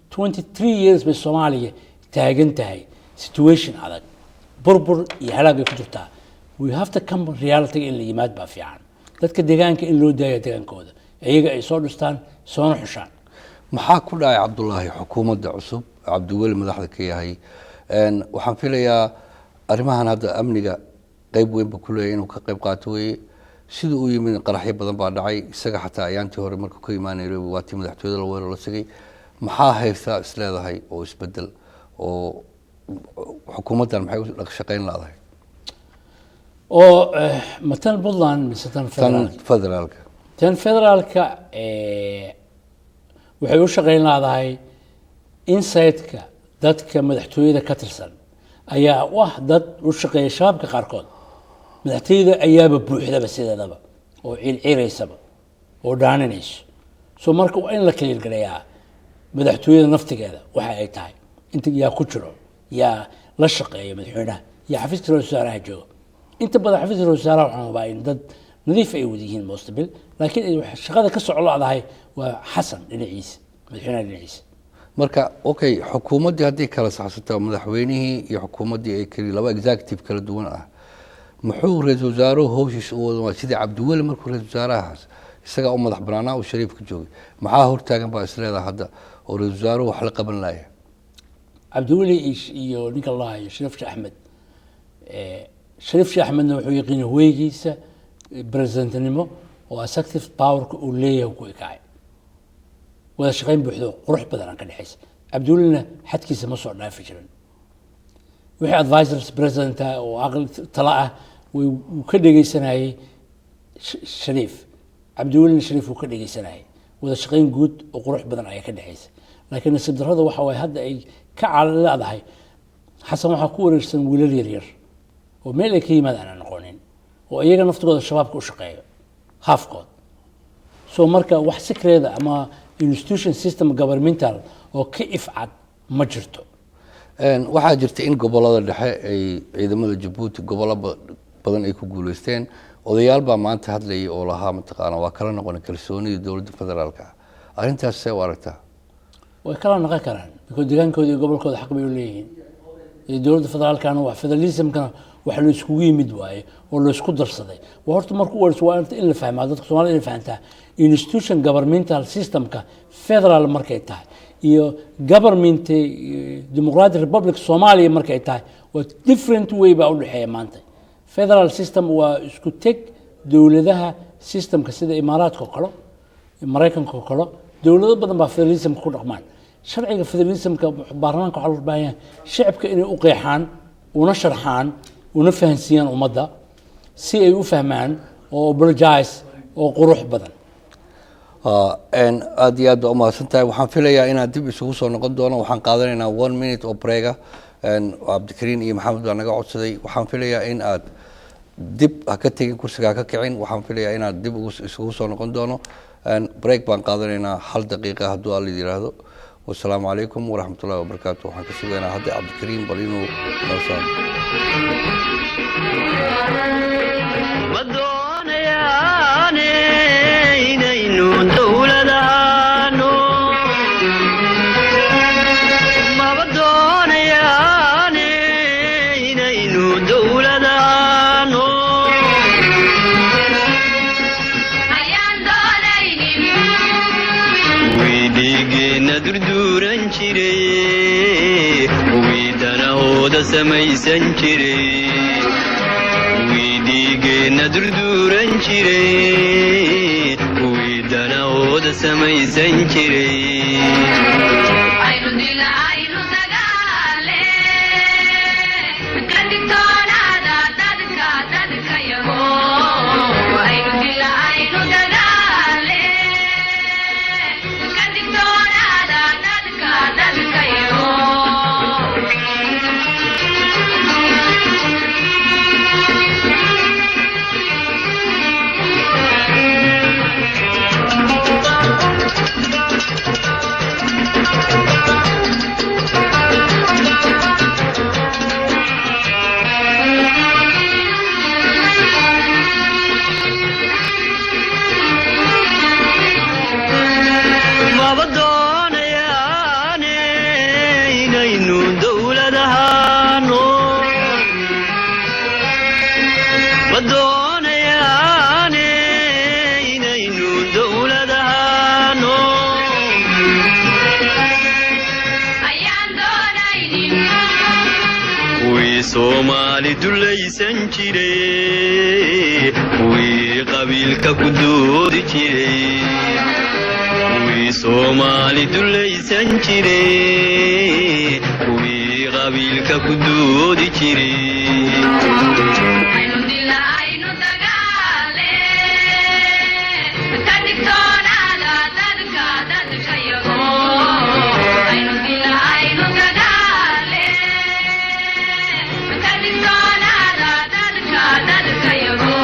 23 years bay Soomaaliya taagan tahay situation adag burbur iyo halaag ay ku jirtaa we have to come reality in la yimaad baa fiican dadka deegaanka in loo daayo deegaankooda iyaga ay soo dhistaan soona xushaan maxaa ku dhacay Cabdullaahi xukuumadda cusub Cabdiweli madaxda ka yahay waxaan filayaa arrimahan hadda amniga qayb weyn ba ku leeyahay inuu ka qayb qaato weeye sidoo uu yimid qaraxyo badan baa dhacay isaga xataa ayaantii hore markuu ka imaanay Nairobi waa tii madaxtooyada la weeraro la sagay maxaa haystaa isleedahay oo isbedel oo xukuumaddan maxay u shaqeyn laadahay oo matan Puntland misatan federaalka federaalka waxay u shaqeyn laadahay inside-ka dadka madaxtooyada ka tirsan ayaa wax dad u shaqeeya shabaabka qaarkood madaxtooyada ayaaba buuxdaba sideedaba oo ciireysaba oo dhaaninayso soo marka waa in la kaliir galayaa madaxtooyada naftigeeda waxa ay tahay inta yaa ku jiro yaa la shaqeeya madaxweynaha yaa xafiiska wasaaraha jooga inta badan xafiiska wasaaraha waxaan ubaa in dad nadiif ay wada yihiin mustabil laakiin shaqada ka socolaadahay waa Xasan dhinaciisa madaxweynaha dhinaciisa marka okay xukuumadii hadii kala saxsato madaxweynihii iyo xukuumadii ay kali laba executive kala duwan ah muxuu ra'iisul wasaaruhu howshiisa u wada sida Cabdiweli markuu ra'iisul wasaarahaas isaga u madax banaanaa oo Shariif ka joogay maxaa hortaagan baa isleedahay hadda oo ra'iisul wasaaruhu wax la qaban lahayd Cabdiweli iyo ninka Allah iyo Shariif Ahmed Shariif Ahmed wuxuu yaqaan weegiisa presidentnimo oo executive power uu leeyahay ku ikay wada shaqeyn buuxdo qurux badan ka dhaxaysa Cabdiwelina xadkiisa ma soo dhaafi jirin wixii advisors president oo aqal tala ah uu ka dhageysanayay Shariif Cabdiwelina Shariif uu ka dhageysanayay wada shaqeyn guud oo qurux badan ay ka dhaxaysa laakiin nasiib darrada waxa way hadda ay ka calaadahay Xasan waxa ku wareersan wiilal yar oo meel ay ka yimaadaan aan aqoonin oo iyaga naftooda shabaabka u shaqeeyo halfkood soo marka wax secret ama institution system governmental oo ka ifcad ma jirto waxaa jirta in gobolada dhexe ay ciidamada Djibouti gobolada badan ay ku guuleysteen odayaal baa maanta hadlayay oo lahaa mataqaana waa kala noqon kalsoonida dowladda federaalka arrintaas see u aragtaa way kala noqon karaan because deegaankooda iyo gobolkooda xaq bay u leeyihiin dowladda federaalkana wax federalismkana wax la iskugu yimid waaye oo la isku darsaday waa horta markuu warso waa in la fahmaa dadka Soomaaliya inay fahantaa institution governmental systemka federal markay tahay iyo government democratic republic Soomaaliya markay tahay waa different way baa u dhaxeeya maanta federal system waa isku tag dowladaha systemka sida Imaaraadka oo kale Mareykanka oo kale dowlado badan baa federalism ku dhaqmaan sharciga federalismka baarlamaanka waxa loo baahan yahay shacabka inay u qeexaan una sharxaan una fahansiiyaan ummadda si ay u fahmaan oo apologize oo qurux badan aad iyo aad baa umahadsan tahay waxaan filayaa inaad dib isugu soo noqon doono waxaan qaadanaynaa 1 minute oo breega cabdikariin iyo maxamed baa naga codsaday waxaan filayaa in aad dib ha ka tegin kursigaa ka kicin waxaan filayaa inaad dib isugu soo noqon doono break baan qaadanaynaa 1 daqiiqa hadduu alla yidhaahdo والسلام عليكم ورحمة الله وبركاته وحنا كسبنا هذا عبد الكريم بلينو نوسان ودون ياني نينو دولة دانو ما بدون ياني نينو دولة دانو durduran jiray wiidana hooda samaysan jiray wiidigeena durduran jiray wiidana hooda samaysan jiray aynu dilaynu dagaale kadibtoonada dadka yago aynu dilaynu dagaale kadibtoonada dadka yago Somali dulaysan jiray wii qabiilka ku doodi jiray wii Somali dulaysan jiray wii qabiilka ku doodi jiray aynu dilaynu dagaale kadibtoonada dadka yago aynu dilaynu dagaale kadibtoonada dadka yago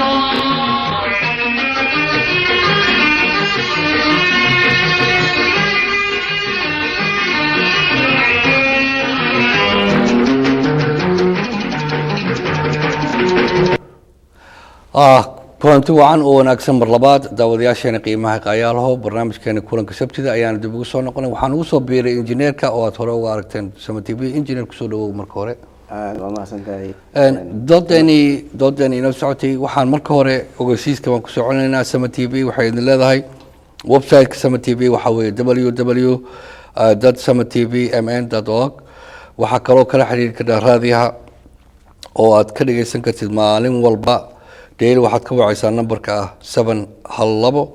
kulanti wacan oo wanaagsan mar labaad daawadayaasheena qiimaha qayaalaho barnaamijkeena kulanka sabtida ayaan dib ugu soo noqonay waxaan ugu soo biiray injineerka oo aad hore uga aragteen Sama TV injineer ku soo dhawow marka hore waa mahadsantahay doodani inoo socotay waxaan marka hore ogeysiiska waan ku soconaynaa Sama TV waxay idin leedahay website-ka Sama TV waxa weeye www.samatvmn.org waxaa kaloo kala xiriiri kartaa raadiyaha oo aad ka dhageysan kartid maalin walba ديل واحد كوا عيسان نمبر كا 7 هاللبو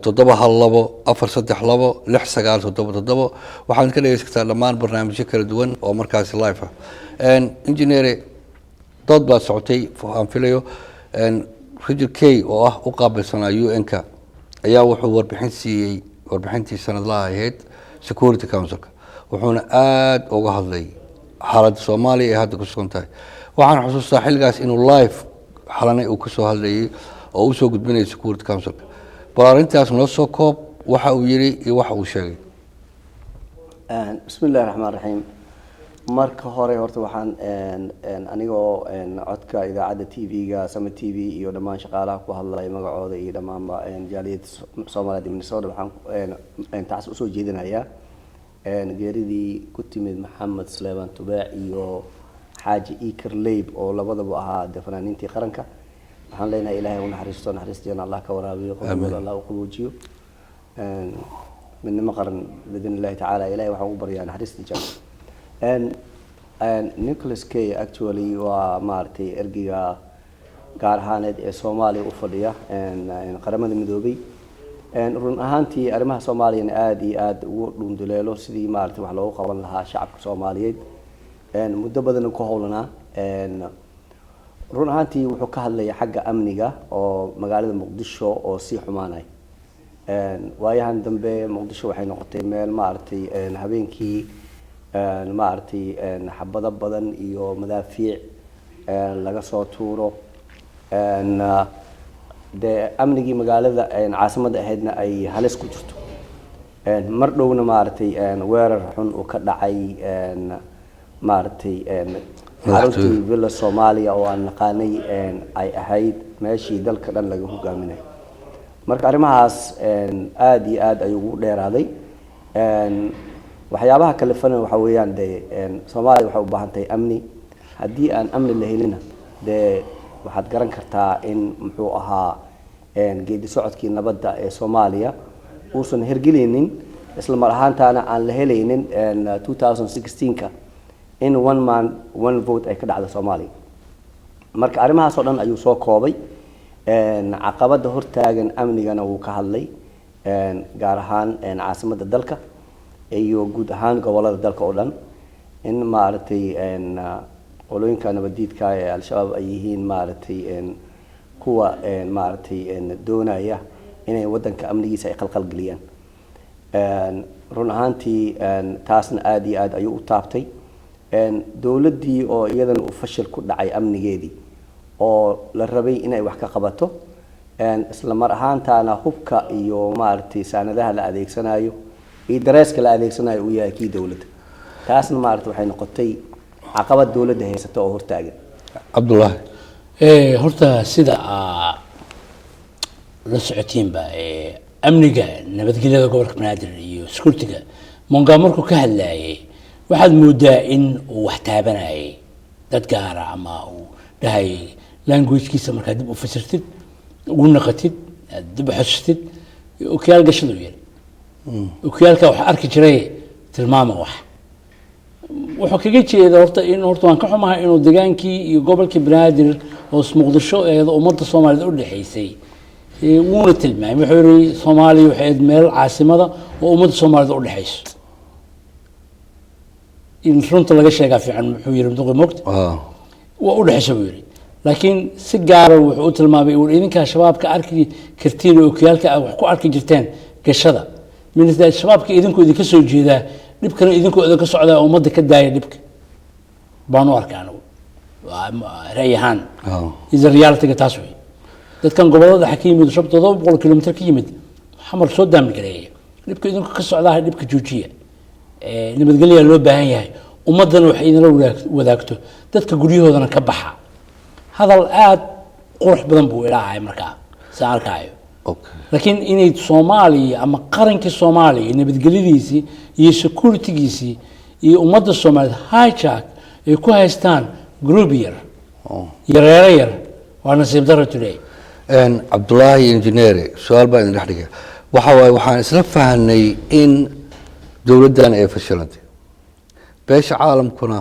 7 هاللبو 4 3 لبو 6 9 7 waxaan ka dhageysataa dhammaan barnaamijyo kala duwan oo markaas live ah engineer dad baa socotay aan filayo Roger Kay oo ah u qaabilsanaa UN-ka ayaa wuxuu warbixintii sanadlaha ahayd Security Council wuxuuna aad uga hadlay xaaladda Soomaaliya ee hadda ku sugan tahay waxaan xusuustaa xilligaas inuu live xalanay uu ka soo hadlayay oo uu soo gudbinayay Security Council baarintaas noo soo koob waxa uu yiri iyo waxa uu sheegay bismillaahir rahmaanir rahiim marka hore horta waxaan anigoo codka idaacadda TV-ga Sama TV iyo dhammaan shaqaalaha ku hadlaya magacooda iyo dhammaan jaaliyadda Soomaaliyeed Minnesota waxaan taas usoo jeedinayaa geeridii ku timid Maxamed Sleeman Tubaac iyo Xaaji Iker Leib oo labadaba ahaa fanaaniintii qaranka waxaan leenahay Ilaahay u naxariisto naxariistiina Allah ka waraabiyo qofka Allah u qaboojiyo من مقرن بإذن الله تعالى إلهي وحنا بريان حريص الجنة نيكولاس كي actually ومارتي إرجيا قارهاند الصومالي وفليا قرمنا مدوبي رون أهانتي أرمها صومالي آدي ورون دلالو سدي مارتي وحلو قبل لها شعب صومالي مدة بدنا كهولنا رون أهانتي وحكها اللي حق أمنية أو مقالة مقدشة أو سي حماني waayahan dambe muqdisho waxay noqotay meel maartay habeenkii maartay xabado badan iyo madaafiic laga soo tuuro amnigii magaalada caasimadda ahaydna ay halis ku jirto mar dhowna maartay weerar xun oo ka dhacay maartay xaruntii villa Soomaaliya oo aan naqaanay ay ahayd meeshii dalka dhan laga hogaaminay marka arimahaas aad iyo aad ay ugu dheeraaday waxyaabaha kale fana waxa weeyaan Soomaaliya waxay u baahan tahay amni hadii aan amni la helina waxaad garan kartaa in muxuu ahaa geedi socodkii nabadda ee Soomaaliya uusan hergelinin isla mar ahaantaana aan la helaynin 2016ka in one man one vote ay ka dhacdo Soomaaliya marka arimahaas oo dhan ayuu soo koobay caqabada hortaagan amnigana wuu ka hadlay gaar ahaan caasimadda dalka iyo guud ahaan gobolada dalka oo dhan in maartay qolooyinka nabadiidka ee al-shabaab ay yihiin maartay kuwa maartay doonaya inay wadanka amnigiisa ay qalqal galiyaan run ahaantii taasna aad iyo aad ayuu u taabtay dawladdii oo iyadan u fashil ku dhacay amnigeedii oo la rabay inay wax ka qabato isla mar ahaantaana hubka iyo maartay saanadaha la adeegsanayo iyo dareeska la adeegsanayo uu yahay kii dawladda taasna maartay waxay noqotay caqabad dawladda haysata oo hortaagan Cabdullah horta sida la socotiin ba amniga nabadgelyada gobolka Banaadir iyo security-ga monga markuu ka hadlayay waxaad moodaa in uu wax taabanayay dad gaar ah ama uu dhahay language-kiisa markaa dib u fasirtid ugu naqatid dib u xushtid okiyaal gashadu yiri okiyaalka wax arki jiray tilmaamo wax wuxuu kaga jeedaa horta waan ka xumahay inuu degaankii iyo gobolkii Banaadir oo Muqdisho ee ummadda Soomaaliyeed u dhaxaysay wuuna tilmaamay wuxuu yiri Soomaaliya waxay meel caasimada oo ummadda Soomaaliyeed u dhaxayso in runta laga sheegaa fiican wuxuu yiri muddo moogta waa u dhaxayso yiri laakiin si gaar ah wuxuu tilmaamay in idinka shabaabka arki kartiin oo kiyaalka wax ku arki jirteen gashada minista shabaabka idinku idinka soo jeeda dibkana idinku idinka socdaa ummadda ka daaya dibka baan u arkaan raayahan is reality taas way dadkan gobolada xakiimid shabtooda 100 kilomitir ka yimid xamar soo daam gareeyay dibka idinku ka socdaa dibka joojiya nabadgelyo loo baahan yahay ummadana waxay inala wadaagto dadka guryahoodana ka baxa hadal aad qurux badan buu ilaahay markaa saarkaayo laakiin inay Soomaaliya ama qaranka Soomaaliya nabadgelyadiisi iyo security-giisi iyo ummadda Soomaaliyeed hijack ay ku haystaan group yar waa nasiib darro today Cabdullaahi engineer su'aal baan idin dhigay waxaan isla fahanay in dawladdan ay fashilantay beesha caalamkuna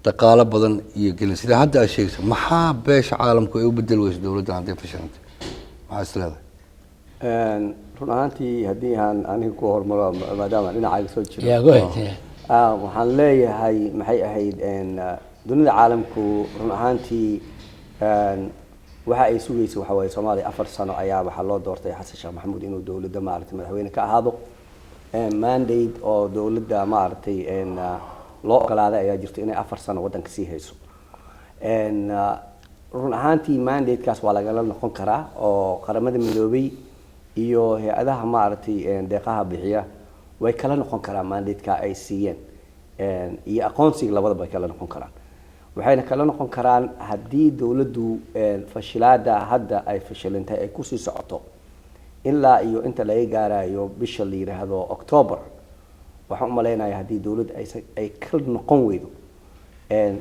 dhaqaale badan iyo gelin sida hadda ay sheegayso maxaa beesha caalamku ay u bedel weyso dawladdan hadday fashilantay maxaa isleedahay run ahaantii haddii aan aniga ku hormaro maadaama dhinacayga soo jiro waxaan leeyahay maxay ahayd dunida caalamku run ahaantii waxa ay sugayso waxa way Soomaaliya 4 sano ayaa waxa loo doortay Xasan Sheekh Maxamuud inuu dawladda maartay madaxweyne ka ahaado mandate oo dawladda maartay loo ogolaaday ayaa jirto inay 4 sano wadanka sii hayso run ahaantii mandate-kaas waa laga noqon karaa oo qaramada midoobay iyo hay'adaha maartay deeqaha bixiya way kala noqon karaan mandate-ka ay siiyeen iyo aqoonsiga labadaba kala noqon karaan waxayna kala noqon karaan haddii dawladdu fashilaada hadda ay fashilantay ay kusii socoto ilaa iyo inta laga gaarayo bisha la yiraahdo October waxaan u maleynayaa haddii dawladda ay ka noqon weydo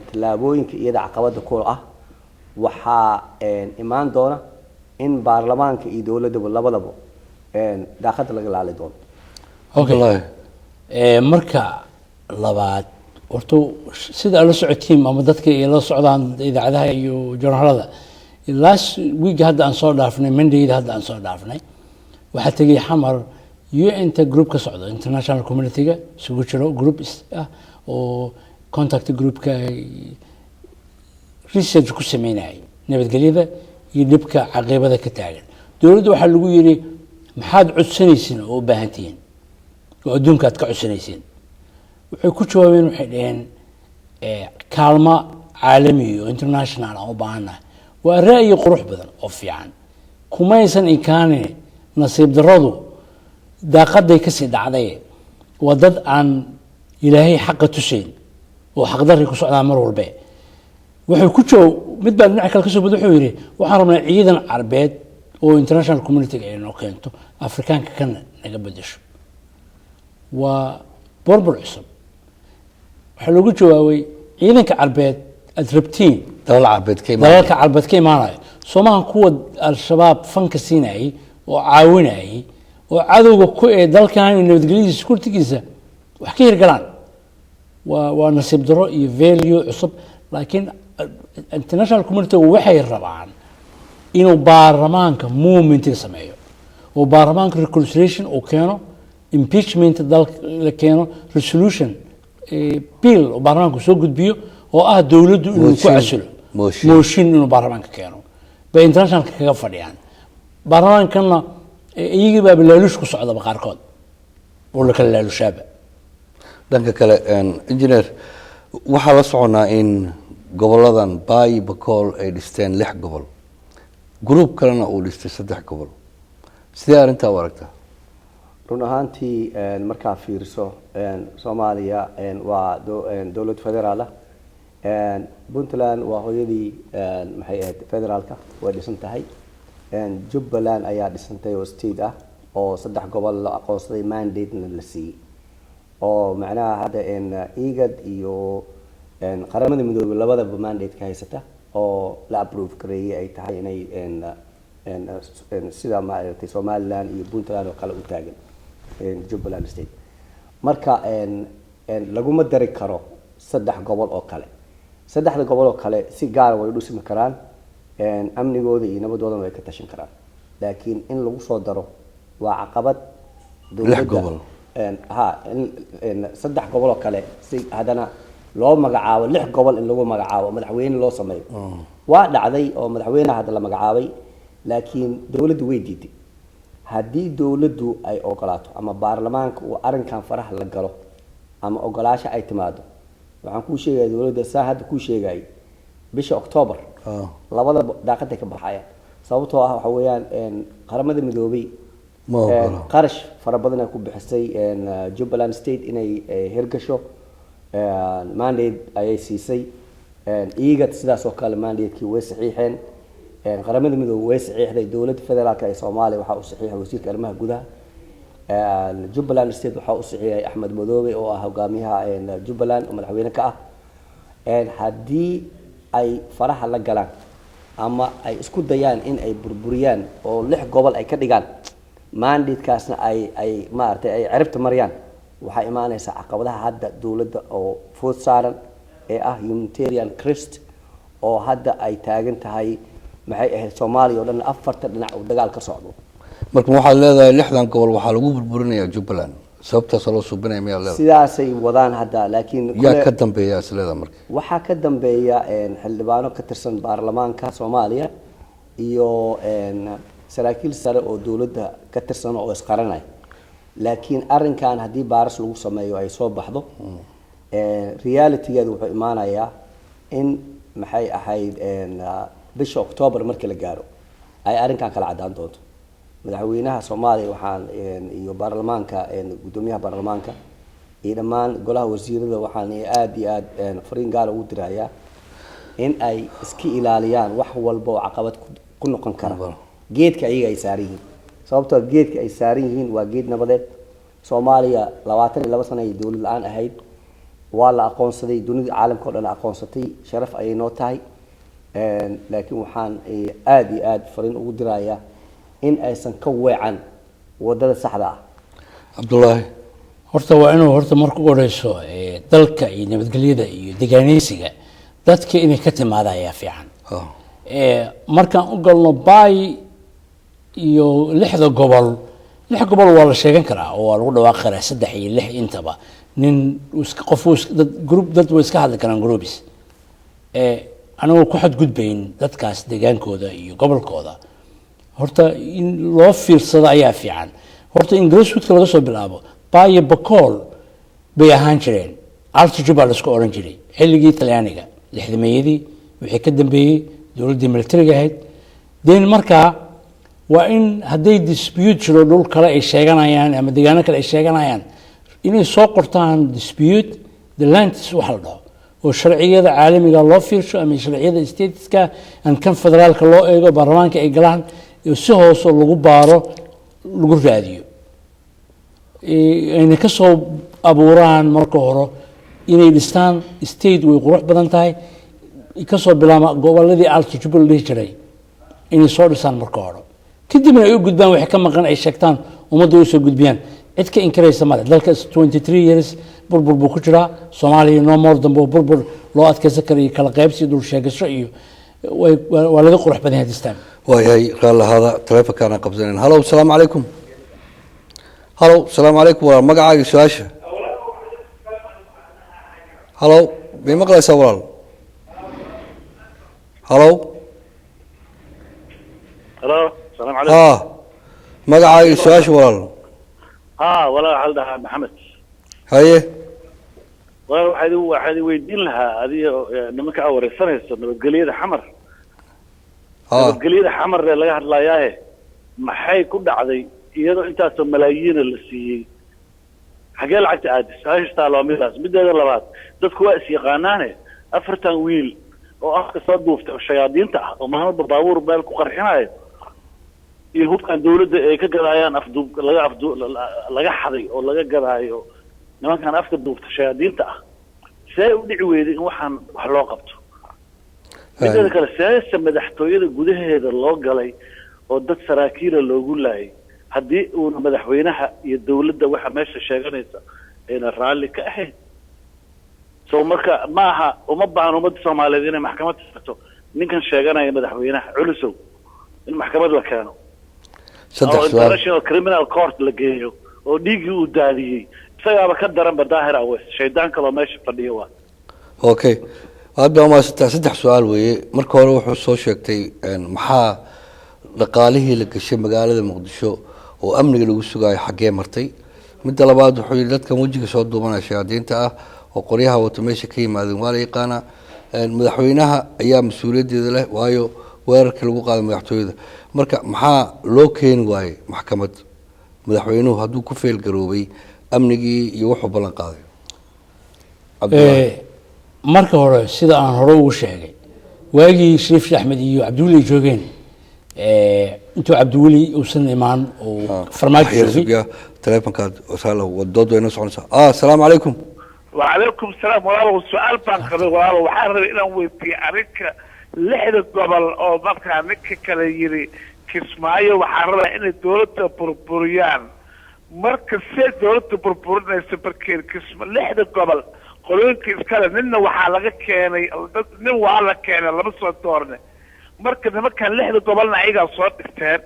tallaabooyinka iyada caqabada ku ah waxaa imaan doona in baarlamaanka iyo dawladda labadaba daaqada laga laali doono marka labaad horta sida la socotiin ama dadka ay la socdaan idaacadaha iyo journalada last week hadda aan soo dhaafnay Monday hadda aan soo dhaafnay waxa tagay xamar UN group ka socdo international community-ga isugu jiro group oo contact group-ka research ku sameynay nabadgelyada iyo dhibka caqabada ka taagan dawladdu waxa lagu yiri maxaad codsanaysiin oo u baahantiin oo adduunka aad ka codsanaysiin waxay ku jawaabeen waxay dhaheen kaalmo caalami iyo international oo baahana waa ra'yi qurux badan oo fiican kumaysan inkaane nasiib daradu daaqaday ka sii dhacday waa dad aan ilaahay xaq tuseen oo xaq darri ku socdaa mar walba waxay ku jawaab mid baa dhinaca kale ka soo wuxuu yiri waxaan rabnaa ciidan carbeed oo international community ay noo keento afrikaanka kan naga bedesho waa borbor cusub waxa lagu jawaabay ciidanka carbeed aad rabtiin dalalka carbeed ka imaanaya Soomaaliya kuwa al-shabaab fanka siinay oo caawinay oo cadowga ku ee dalkan nabadgelyadiisa security-giisa wax ka hirgalaan waa nasiib daro iyo value cusub laakiin international community waxay rabaan inuu baarlamaanka movement sameeyo oo baarlamaanka reconciliation oo keeno impeachment dalka la keeno resolution bill oo baarlamaanku soo gudbiyo oo ah dawladdu inuu ku casilo motion inuu baarlamaanka keeno bay international kaga fadhiyaan baarlamaankana iyaga baa balaalush ku socda qaarkood oo la kala laalushaaba dhanka kale engineer waxa la soconaa in goboladan Bay Bakool ay dhisteen 6 gobol group kalena uu dhistay 3 gobol sidee arintaa u aragtaa run ahaantii markaa fiirso Soomaaliya waa dawlad federaal Puntland waa hooyadii maxay ahayd federaalka way dhisan tahay Jubbaland ayaa dhisantay oo state ah oo 3 gobol la aqoonsaday mandate la siiyay oo macnaha hadda IGAD iyo qaramada midoobay labadaba mandate ka haysata oo la approve gareeyay ay tahay inay sida maaragtay Somaliland iyo Puntland oo kala u taagan Jubbaland state marka laguma dari karo 3 gobol oo kale 3 gobol oo kale si gaar ah way u dhismi karaan amnigooda iyo nabadooda way ka tashan karaan laakiin in lagu soo daro waa caqabad dawladda saddex gobol oo kale si hadana loo magacaabo 6 gobol in lagu magacaabo madaxweyne loo sameeyo waa dhacday oo madaxweynaha hadda la magacaabay laakiin dawladdu way diiday haddii dawladdu ay ogolaato ama baarlamaanka uu arinkan faraha la galo ama ogolaasha ay timaado waxaan ku sheegay dawladda saahad ku sheegay bisha October labada daaqada ka baxaya sababtoo ah waxa weeyaan qaramada midoobay qarash fara badan ku bixisay Jubbaland state inay hirgasho mandate ay siisay IGAD sidaas oo kale mandate-kii way saxiixeen qaramada midoobay way saxiixday dawladda federaalka ee Soomaaliya waxa uu saxiixay wasiirka arrimaha gudaha Jubbaland state waxa uu saxiixay Axmed Madoobe oo ah hogaamiyaha Jubbaland oo madaxweyne ka ah haddii ay faraha la galaan ama ay isku dayaan in ay burburiyaan oo 6 gobol ay ka dhigaan mandate-kaasna ay maartay ay ciribta mariyaan waxa imaanaysa caqabadaha hadda dawladda oo food saaran ee ah humanitarian crisis oo hadda ay taagan tahay maxay ahayd Soomaaliya oo dhan 4 dhinac oo dagaal ka socdo marka waxa leedahay 6 gobol waxa lagu burburinayaa Jubbaland sababtaas loo suubinay ma leedahay sidaasay wadaan hadda laakiin yaa ka dambeeya isleeda marka waxa ka dambeeya xildhibaano ka tirsan baarlamaanka Soomaaliya iyo saraakiil sare oo dawladda ka tirsan oo isqaranay laakiin arinkan hadii baaris lagu sameeyo ay soo baxdo reality-geedu wuxuu imaanayaa in maxay ahayd bisha October markii la gaaro ay arinkan kala cadaan doonto madaxweynaha Soomaaliya waxaan iyo baarlamaanka gudoomiyaha baarlamaanka iyo dhammaan golaha wasiirada waxaan aad iyo aad fariin gaar ugu dirayaa in ay iska ilaaliyaan wax walba oo caqabad ku noqon kara geedka ayaga ay saaran yihiin sababtoo geedka ay saaran yihiin waa geed nabadeed Soomaaliya 22 sano ay dawlad la'aan ahayd waa la aqoonsaday dunida caalamka oo dhan aqoonsatay sharaf ay noo tahay laakiin waxaan aad iyo aad fariin ugu dirayaa in aysan ka weecan wadada saxda ah Cabdullaahi horta waa inuu horta marka ugu horeyso dalka iyo nabadgelyada iyo deegaanaysiga dadka inay ka timaada ayaa fiican markaan u galno baay iyo lixda gobol waa la sheegan karaa oo waa lagu dhawaaqi karaa 3 iyo 6 intaba nin qof dad way iska hadli karaan groups anagoo ku xadgudbayn dadkaas deegaankooda iyo gobolkooda horta in loo fiirsado ayaa fiican horta ingiriiska laga soo bilaabo baay bakool bay ahaan jireen altitude la isku oran jiray xilligii Talyaaniga 60meeyadii wixii ka dambeeyay dawladda militariga ahayd deen markaa waa in haday dispute jiro dhul kale ay sheeganayaan ama deegaano kale ay sheeganayaan inay soo qortaan dispute the land wax la dhaho oo sharciyada caalamiga loo fiirsho ama sharciyada stateska aan kan federaalka loo eego baarlamaanka ay galaan si hoos lagu baaro lagu raadiyo inay ka soo abuuraan marka hore inay dhistaan state way qurux badan tahay ka soo bilaama goboladii altitude la jiray inay soo dhisaan marka hore kadibna ay u gudbaan wax ka maqan ay sheegtaan ummadda u soo gudbiyaan cid ka inkaraysa male dalka 23 years burbur buu ku jiraa Soomaaliya no more than burbur loo adkaysan karo kala qaybsi dul sheegasho iyo waa laga qurux badan yahay distaan waayay raala hada telefonkana qabsaneen hello assalamu alaykum hello assalamu alaykum waa magacaaga su'aasha hello bay maqlaysaa walaal hello hello السلام عليكم magacaaga su'aasha walaal ولا هل ده محمد haye waxaad weydiin lahaa adiga nimanka wareysanayso nabadgelyada xamar nabadgelyada xamar ee laga hadlayaa maxay ku dhacday iyadoo intaas malaayiin la siiyay xagee lacagta aadis haysta loomidaas mideeda labaad dadku waa is yaqaanaane 40 wiil oo afka soo duuftay shayaadiinta ah oo maamulka baabuur meel ku qarxinayo iyo hubkan dawladda ay ka gadayaan afduub laga xaday oo laga gadaayo nimankan afka duubta shayaadiinta ah say u dhici weeday in waxaan wax loo qabto midda kale siyaasada madaxtooyada gudaheeda loo galay oo dad saraakiil loogu laayay haddii uu madaxweynaha iyo dawladda waxa meesha sheeganaysa ayna raalli ka ahayn soo marka maaha uma baahan ummadda Soomaaliyeed inay maxkamad tagto ninkan sheeganaya madaxweynaha culusow in maxkamad la keeno international criminal court la geeyo oo dhiigii uu daadiyay isagaaba ka daran badaahir awees shaydaanka loo meesha fadhiyo waa okay hadda ma saddex su'aal weeye marka hore wuxuu soo sheegtay maxaa dhaqaalihii la gashay magaalada Muqdisho oo amniga lagu sugaay xagee martay midda labaad wuxuu yiri dadka wajiga soo duubanaya shayaadiinta ah oo qoryaha wato meesha ka yimaadeen waa la yaqaana madaxweynaha ayaa mas'uuliyaddeeda leh waayo weerarkii lagu qaaday madaxtooyada marka maxaa loo keeni waayay maxkamad madaxweynuhu hadduu ku feel garoobay amnigii iyo wuxuu ballan qaaday marka hore sida aan hore ugu sheegay waagii Shariif Axmed iyo Cabdulle joogeen intuu Cabdulle uusan imaan oo farmaajo telefonkaad wasala wadoodo inoo soconaysa assalaamu calaykum وعليكم السلام والله سؤال بانقذ والله وحارب إلى ويبي أريك لحد قبل أو بقى نك كلا يري كسماية وحارب إن الدولة بربريان مركز سيد دولة بربرنا سبركير كسم لحد قبل قولون كلا ننا وحالك كاني ننا وحالك كاني الله مصر الدورنا مركز ما كان لحد قبلنا عيقا صوت اختار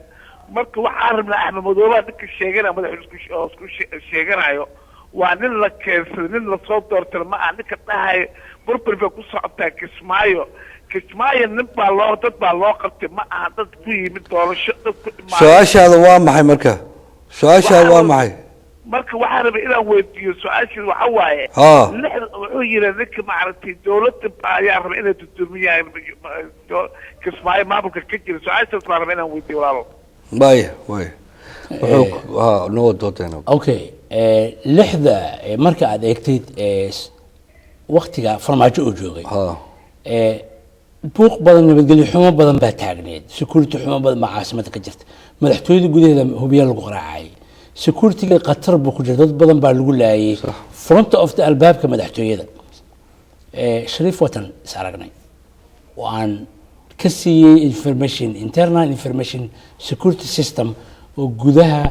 مركز وحاربنا أحمد مدوبة نك الشيغان أمد الشيغان عيو وأنا لك سنين لصوت دورت الماء أنك تناهي بربر في قصة عطاك كسماية نبع الله تتبع الله قلت ما أعطت فيه من دور الشقة سؤال هذا وامحي مركا سؤال هذا وامحي مركا وحارب إلى ويديو سؤال شيء وحواي نحن وحينا ذيك معرفتي دولة تبقى يعرف إلى 300 كسماية ما بك كتير سؤال شيء صار بينا ويديو رالو باي noo doodayna okay lixda marka aad eegtid waqtiga farmaajo uu joogay buuq badan nabadgelyo xumo badan baa taagneed security xumo badan baa caasimada ka jirta madaxtooyada gudaheeda hubiya lagu qaraacay securityga qatar buu ku jira dad badan baa lagu laayay front of the albaabka madaxtooyada shariif watan is aragnay oo aan ka siiyey information internal information security system oo gudaha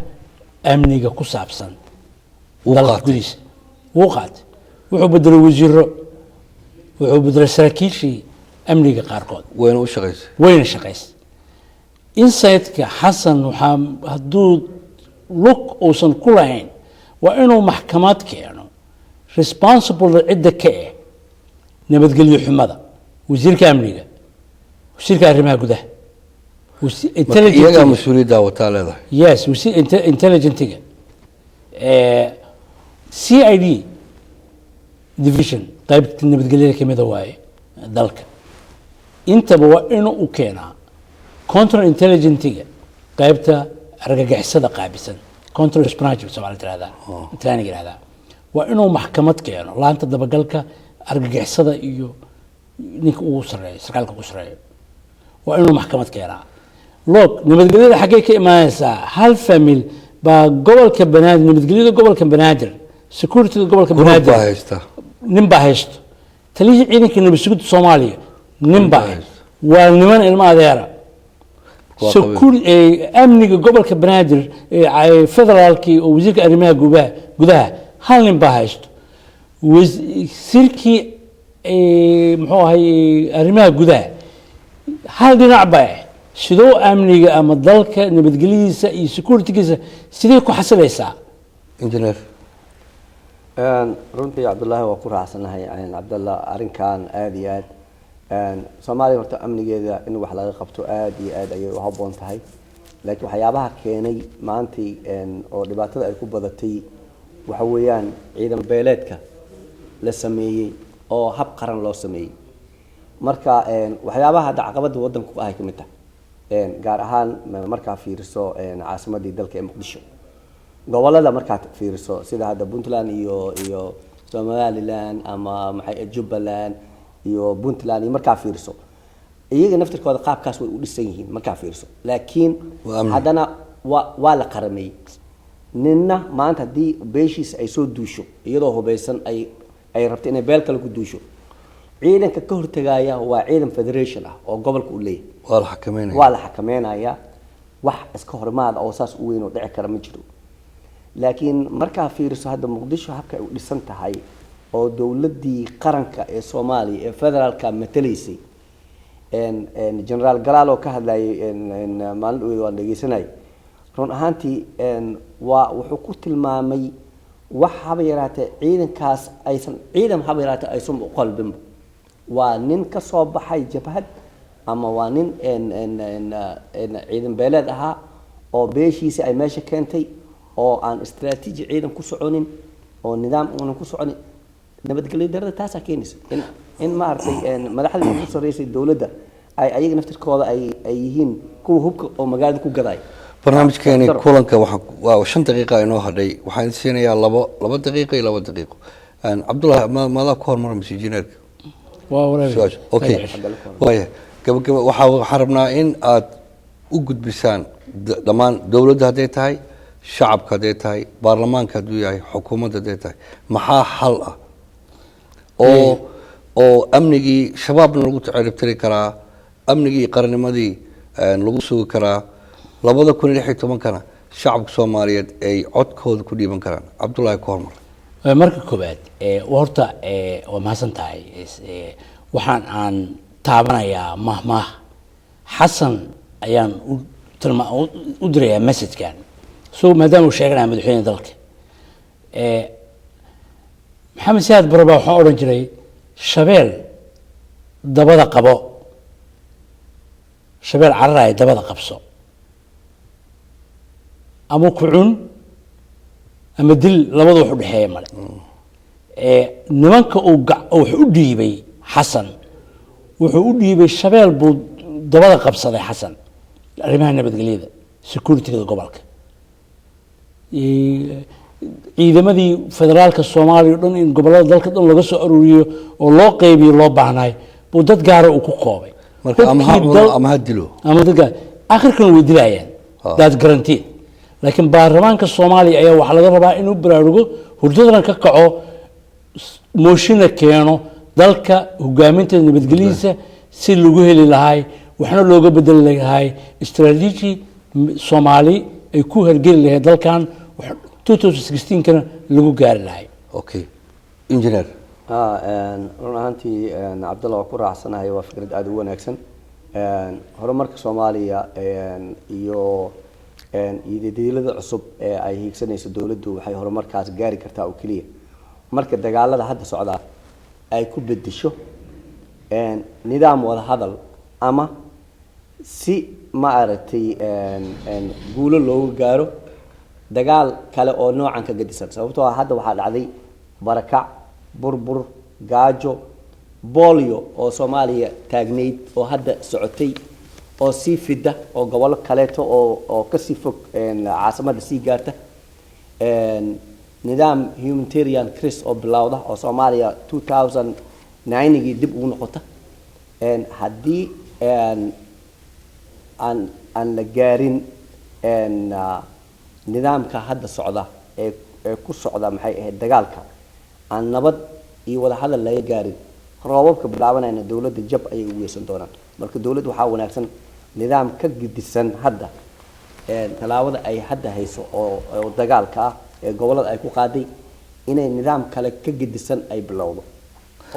amniga ku saabsan dalka gudihiisa wuu qaatay wuxuu bedelay wasiiro wuxuu bedelay saraakiishii amniga qaarkood wayna shaqaysay insightka xasan waxaa hadduu lug uusan ku lahayn waa inuu maxkamad keeno responsible cidda ka nabadgelyo xumada wasiirka amniga wasiirka arrimaha gudaha iyaga mas-uuliyadda wataa leedahay yes intelligentiga CID division qaybta nabadgelyada kamida waaye dalka intaba waa inuu u keenaa counter intelligentiga qaybta argagixisada qaabisan counter espionage Soomaali tirada intaaniga yiraahdaa waa inuu maxkamad keeno laanta dabagalka argagixisada iyo ninka uu sareeyo sarkaalka uu sareeyo waa inuu maxkamad keenaa log nabadgelyada xagee ka imaanaysaa hal famil baa gobolka banaadir nabadgelyada gobolka banaadir security gobolka banaadir nin baa haysto taliyihii ciidanka nabadgelyada Soomaaliya nin baa waa niman ilma adeera amniga gobolka banaadir federaalkii oo wasiirka arrimaha gudaha hal nin baa haysto wasiirkii muxuu ahay arrimaha gudaha hal dhinac baa sidoo amniga ama dalka nabadgelyadiisa iyo securitygiisa sidee ku xasilaysaa engineer runtii Cabdullaahi waa ku raacsanahay Cabdullah arrinkan aad iyo aad Soomaaliya horta amnigeeda in wax laga qabto aad iyo aad ayay u habboon tahay laakiin waxyaabaha keenay maanta oo dhibaatada ay ku badatay waxa weeyaan ciidan beeleedka la sameeyay oo hab qaran loo sameeyay marka waxyaabaha caqabada wadanku ay kamid tahay gaar ahaan marka fiiriso caasimadii dalka ee Muqdisho gobolada marka fiiriso sida hadda Puntland iyo Somaliland ama maxay Jubbaland iyo Puntland marka fiiriso iyaga naftirkooda qaabkaas way u dhisan yihiin marka fiiriso laakiin hadana waa la qaramay ninna maanta hadii beeshiis ay soo duusho iyadoo hubeysan ay rabto inay beel kale ku duusho ciidanka ka hortagaya waa ciidan federation ah oo gobolka u leeyahay waa la xakameynaya wax iska hormaad oo saas u weyn oo dhici kara ma jiro laakiin marka fiiriso hadda Muqdisho habka ay u dhisan tahay oo dawladii qaranka ee Soomaaliya ee federaalka matalaysay general Galaalo ka hadlayay maalin waan dhageysanay run ahaantii waa wuxuu ku tilmaamay wax haba yaraatay ciidankaas aysan ciidan haba yaraatay aysan u qalbin waa nin ka soo baxay jabhad ama waa nin ciidan beeleed ahaa oo beeshiisa ay meesha keentay oo aan istiraatiiji ciidan ku soconin oo nidaam aan ku soconin nabadgelyo darada taas keenaysa in ma artay madaxda ugu sareysay dawladda ay ayaga naftirkooda ay yihiin kuwa hubka oo magaalada ku gaday barnaamijkeeni kulanka waa 5 daqiiqo inoo hadhay waxaan siinayaa 2 daqiiqo iyo 2 daqiiqo Cabdullaahi maada ku hormar masjiineerka okay waaya gabagaba waxaan rabnaa in aad u gudbisaan dhamaan dawladda haday tahay shacabka haday tahay baarlamaanka haduu yahay xukuumadda haday tahay maxaa xal ah oo amnigii shabaabna lagu ciribtiri karaa amnigii qarnimadii lagu sugi karaa 2016 shacabka Soomaaliyeed ay codkooda ku dhiiban karaan Cabdullaahi ku hormar marka koobaad horta waa mahadsan tahay waxaan aan taabanayaa mahmaah xasan ayaan u dirayaa messagekan soo maadaama uu sheeganayo madaxweynaha dalka maxamed siyaad baraba waxaan oran jiray shabeel dabada qabo shabeel cararaay dabada qabso ama kucun ama dil labada wax u dhaxeeya male nimanka uu wax u dhiibay xasan wuxuu u dhiibay shabeel buu dabada qabsaday xasan arrimaha nabadgelyada securityga gobolka ciidamadii federaalka Soomaaliya dhan in gobolada dalka dhan laga soo ururiyo oo loo qaybiyo loo baahnay buu dad gaar ah ku koobay marka ama hadilo ama dadka akhirkan way dilayaan that's guaranteed laakiin baarlamaanka Soomaaliya ayaa waxa laga rabaa inuu baraarugo hurdadana ka kaco moshina keeno dalka hogaaminta nabadgelyada si lagu heli lahay waxna looga bedeli lahay strategy Soomaali ay ku hergeli lahayd dalkan 2016 kana lagu gaari lahay okay engineer run ahaantii Cabdalla waa ku raacsanahay waa fikrad aad u wanaagsan horumarka Soomaaliya iyo idilada cusub ee ay hiigsanayso dawladdu waxay horumarkaas gaari kartaa oo kaliya marka dagaalada hadda socda ay ku bedesho nidaam wada hadal ama si ma aragtay guulo loogu gaaro dagaal kale oo noocan ka gadisan sababtoo ah hadda waxaa dhacday barakac burbur gaajo bolio oo Soomaaliya taagneyd oo hadda socotay oo si fida oo gobol kaleeto oo ka sii fog caasimada sii gaarta nidaam humanitarian crisis oo bilowda oo Soomaaliya 2009 dib ugu noqota haddii aan la gaarin nidaamka hadda socda ee ku socda maxay ahayd dagaalka aan nabad iyo wada hadal laga gaarin roobabka bilaabanayna dawladda jab ayay u yeesan doonaan marka dawladdu waxaa wanaagsan nidaam ka gidisan hadda talaabada ay hadda hayso oo dagaalka ah ee gobolada ay ku qaaday inay nidaam kale ka gidisan ay bilowdo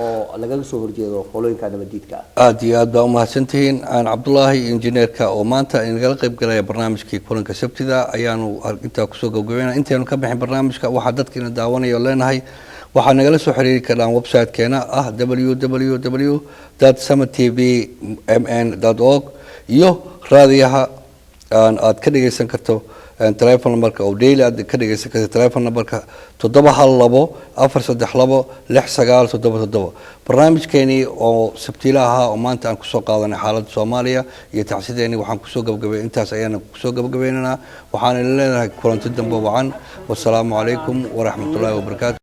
oo laga soo horjeedo qolooyinka nabadiidka aad iyo aad baa u mahadsantihiin aan Cabdullaahi injineerka oo maanta inagala qayb galaya barnaamijkii kulanka sabtida ayaanu inta ku soo gabagabeynaa intaanu ka bixin barnaamijka waxa dadkina daawanayo leenahay waxa nagala soo xiriiri karaan website-keena ah www.samatv.mn.org iyo raadiyaha aad ka dhageysan karto telephone numberka oo daily aad ka dhageysan karto telephone numberka 712-462-6977 barnaamijkeeni oo sabtiilaha oo maanta aan ku soo qaadanay xaaladda Soomaaliya iyo tacsideeni waxaan ku soo gabagabeeyay intaas ayaan ku soo gabagabeynaa waxaan leeyahay kulanti dambe wacan wassalaamu calaykum waraxmatullaahi wabarakaatuh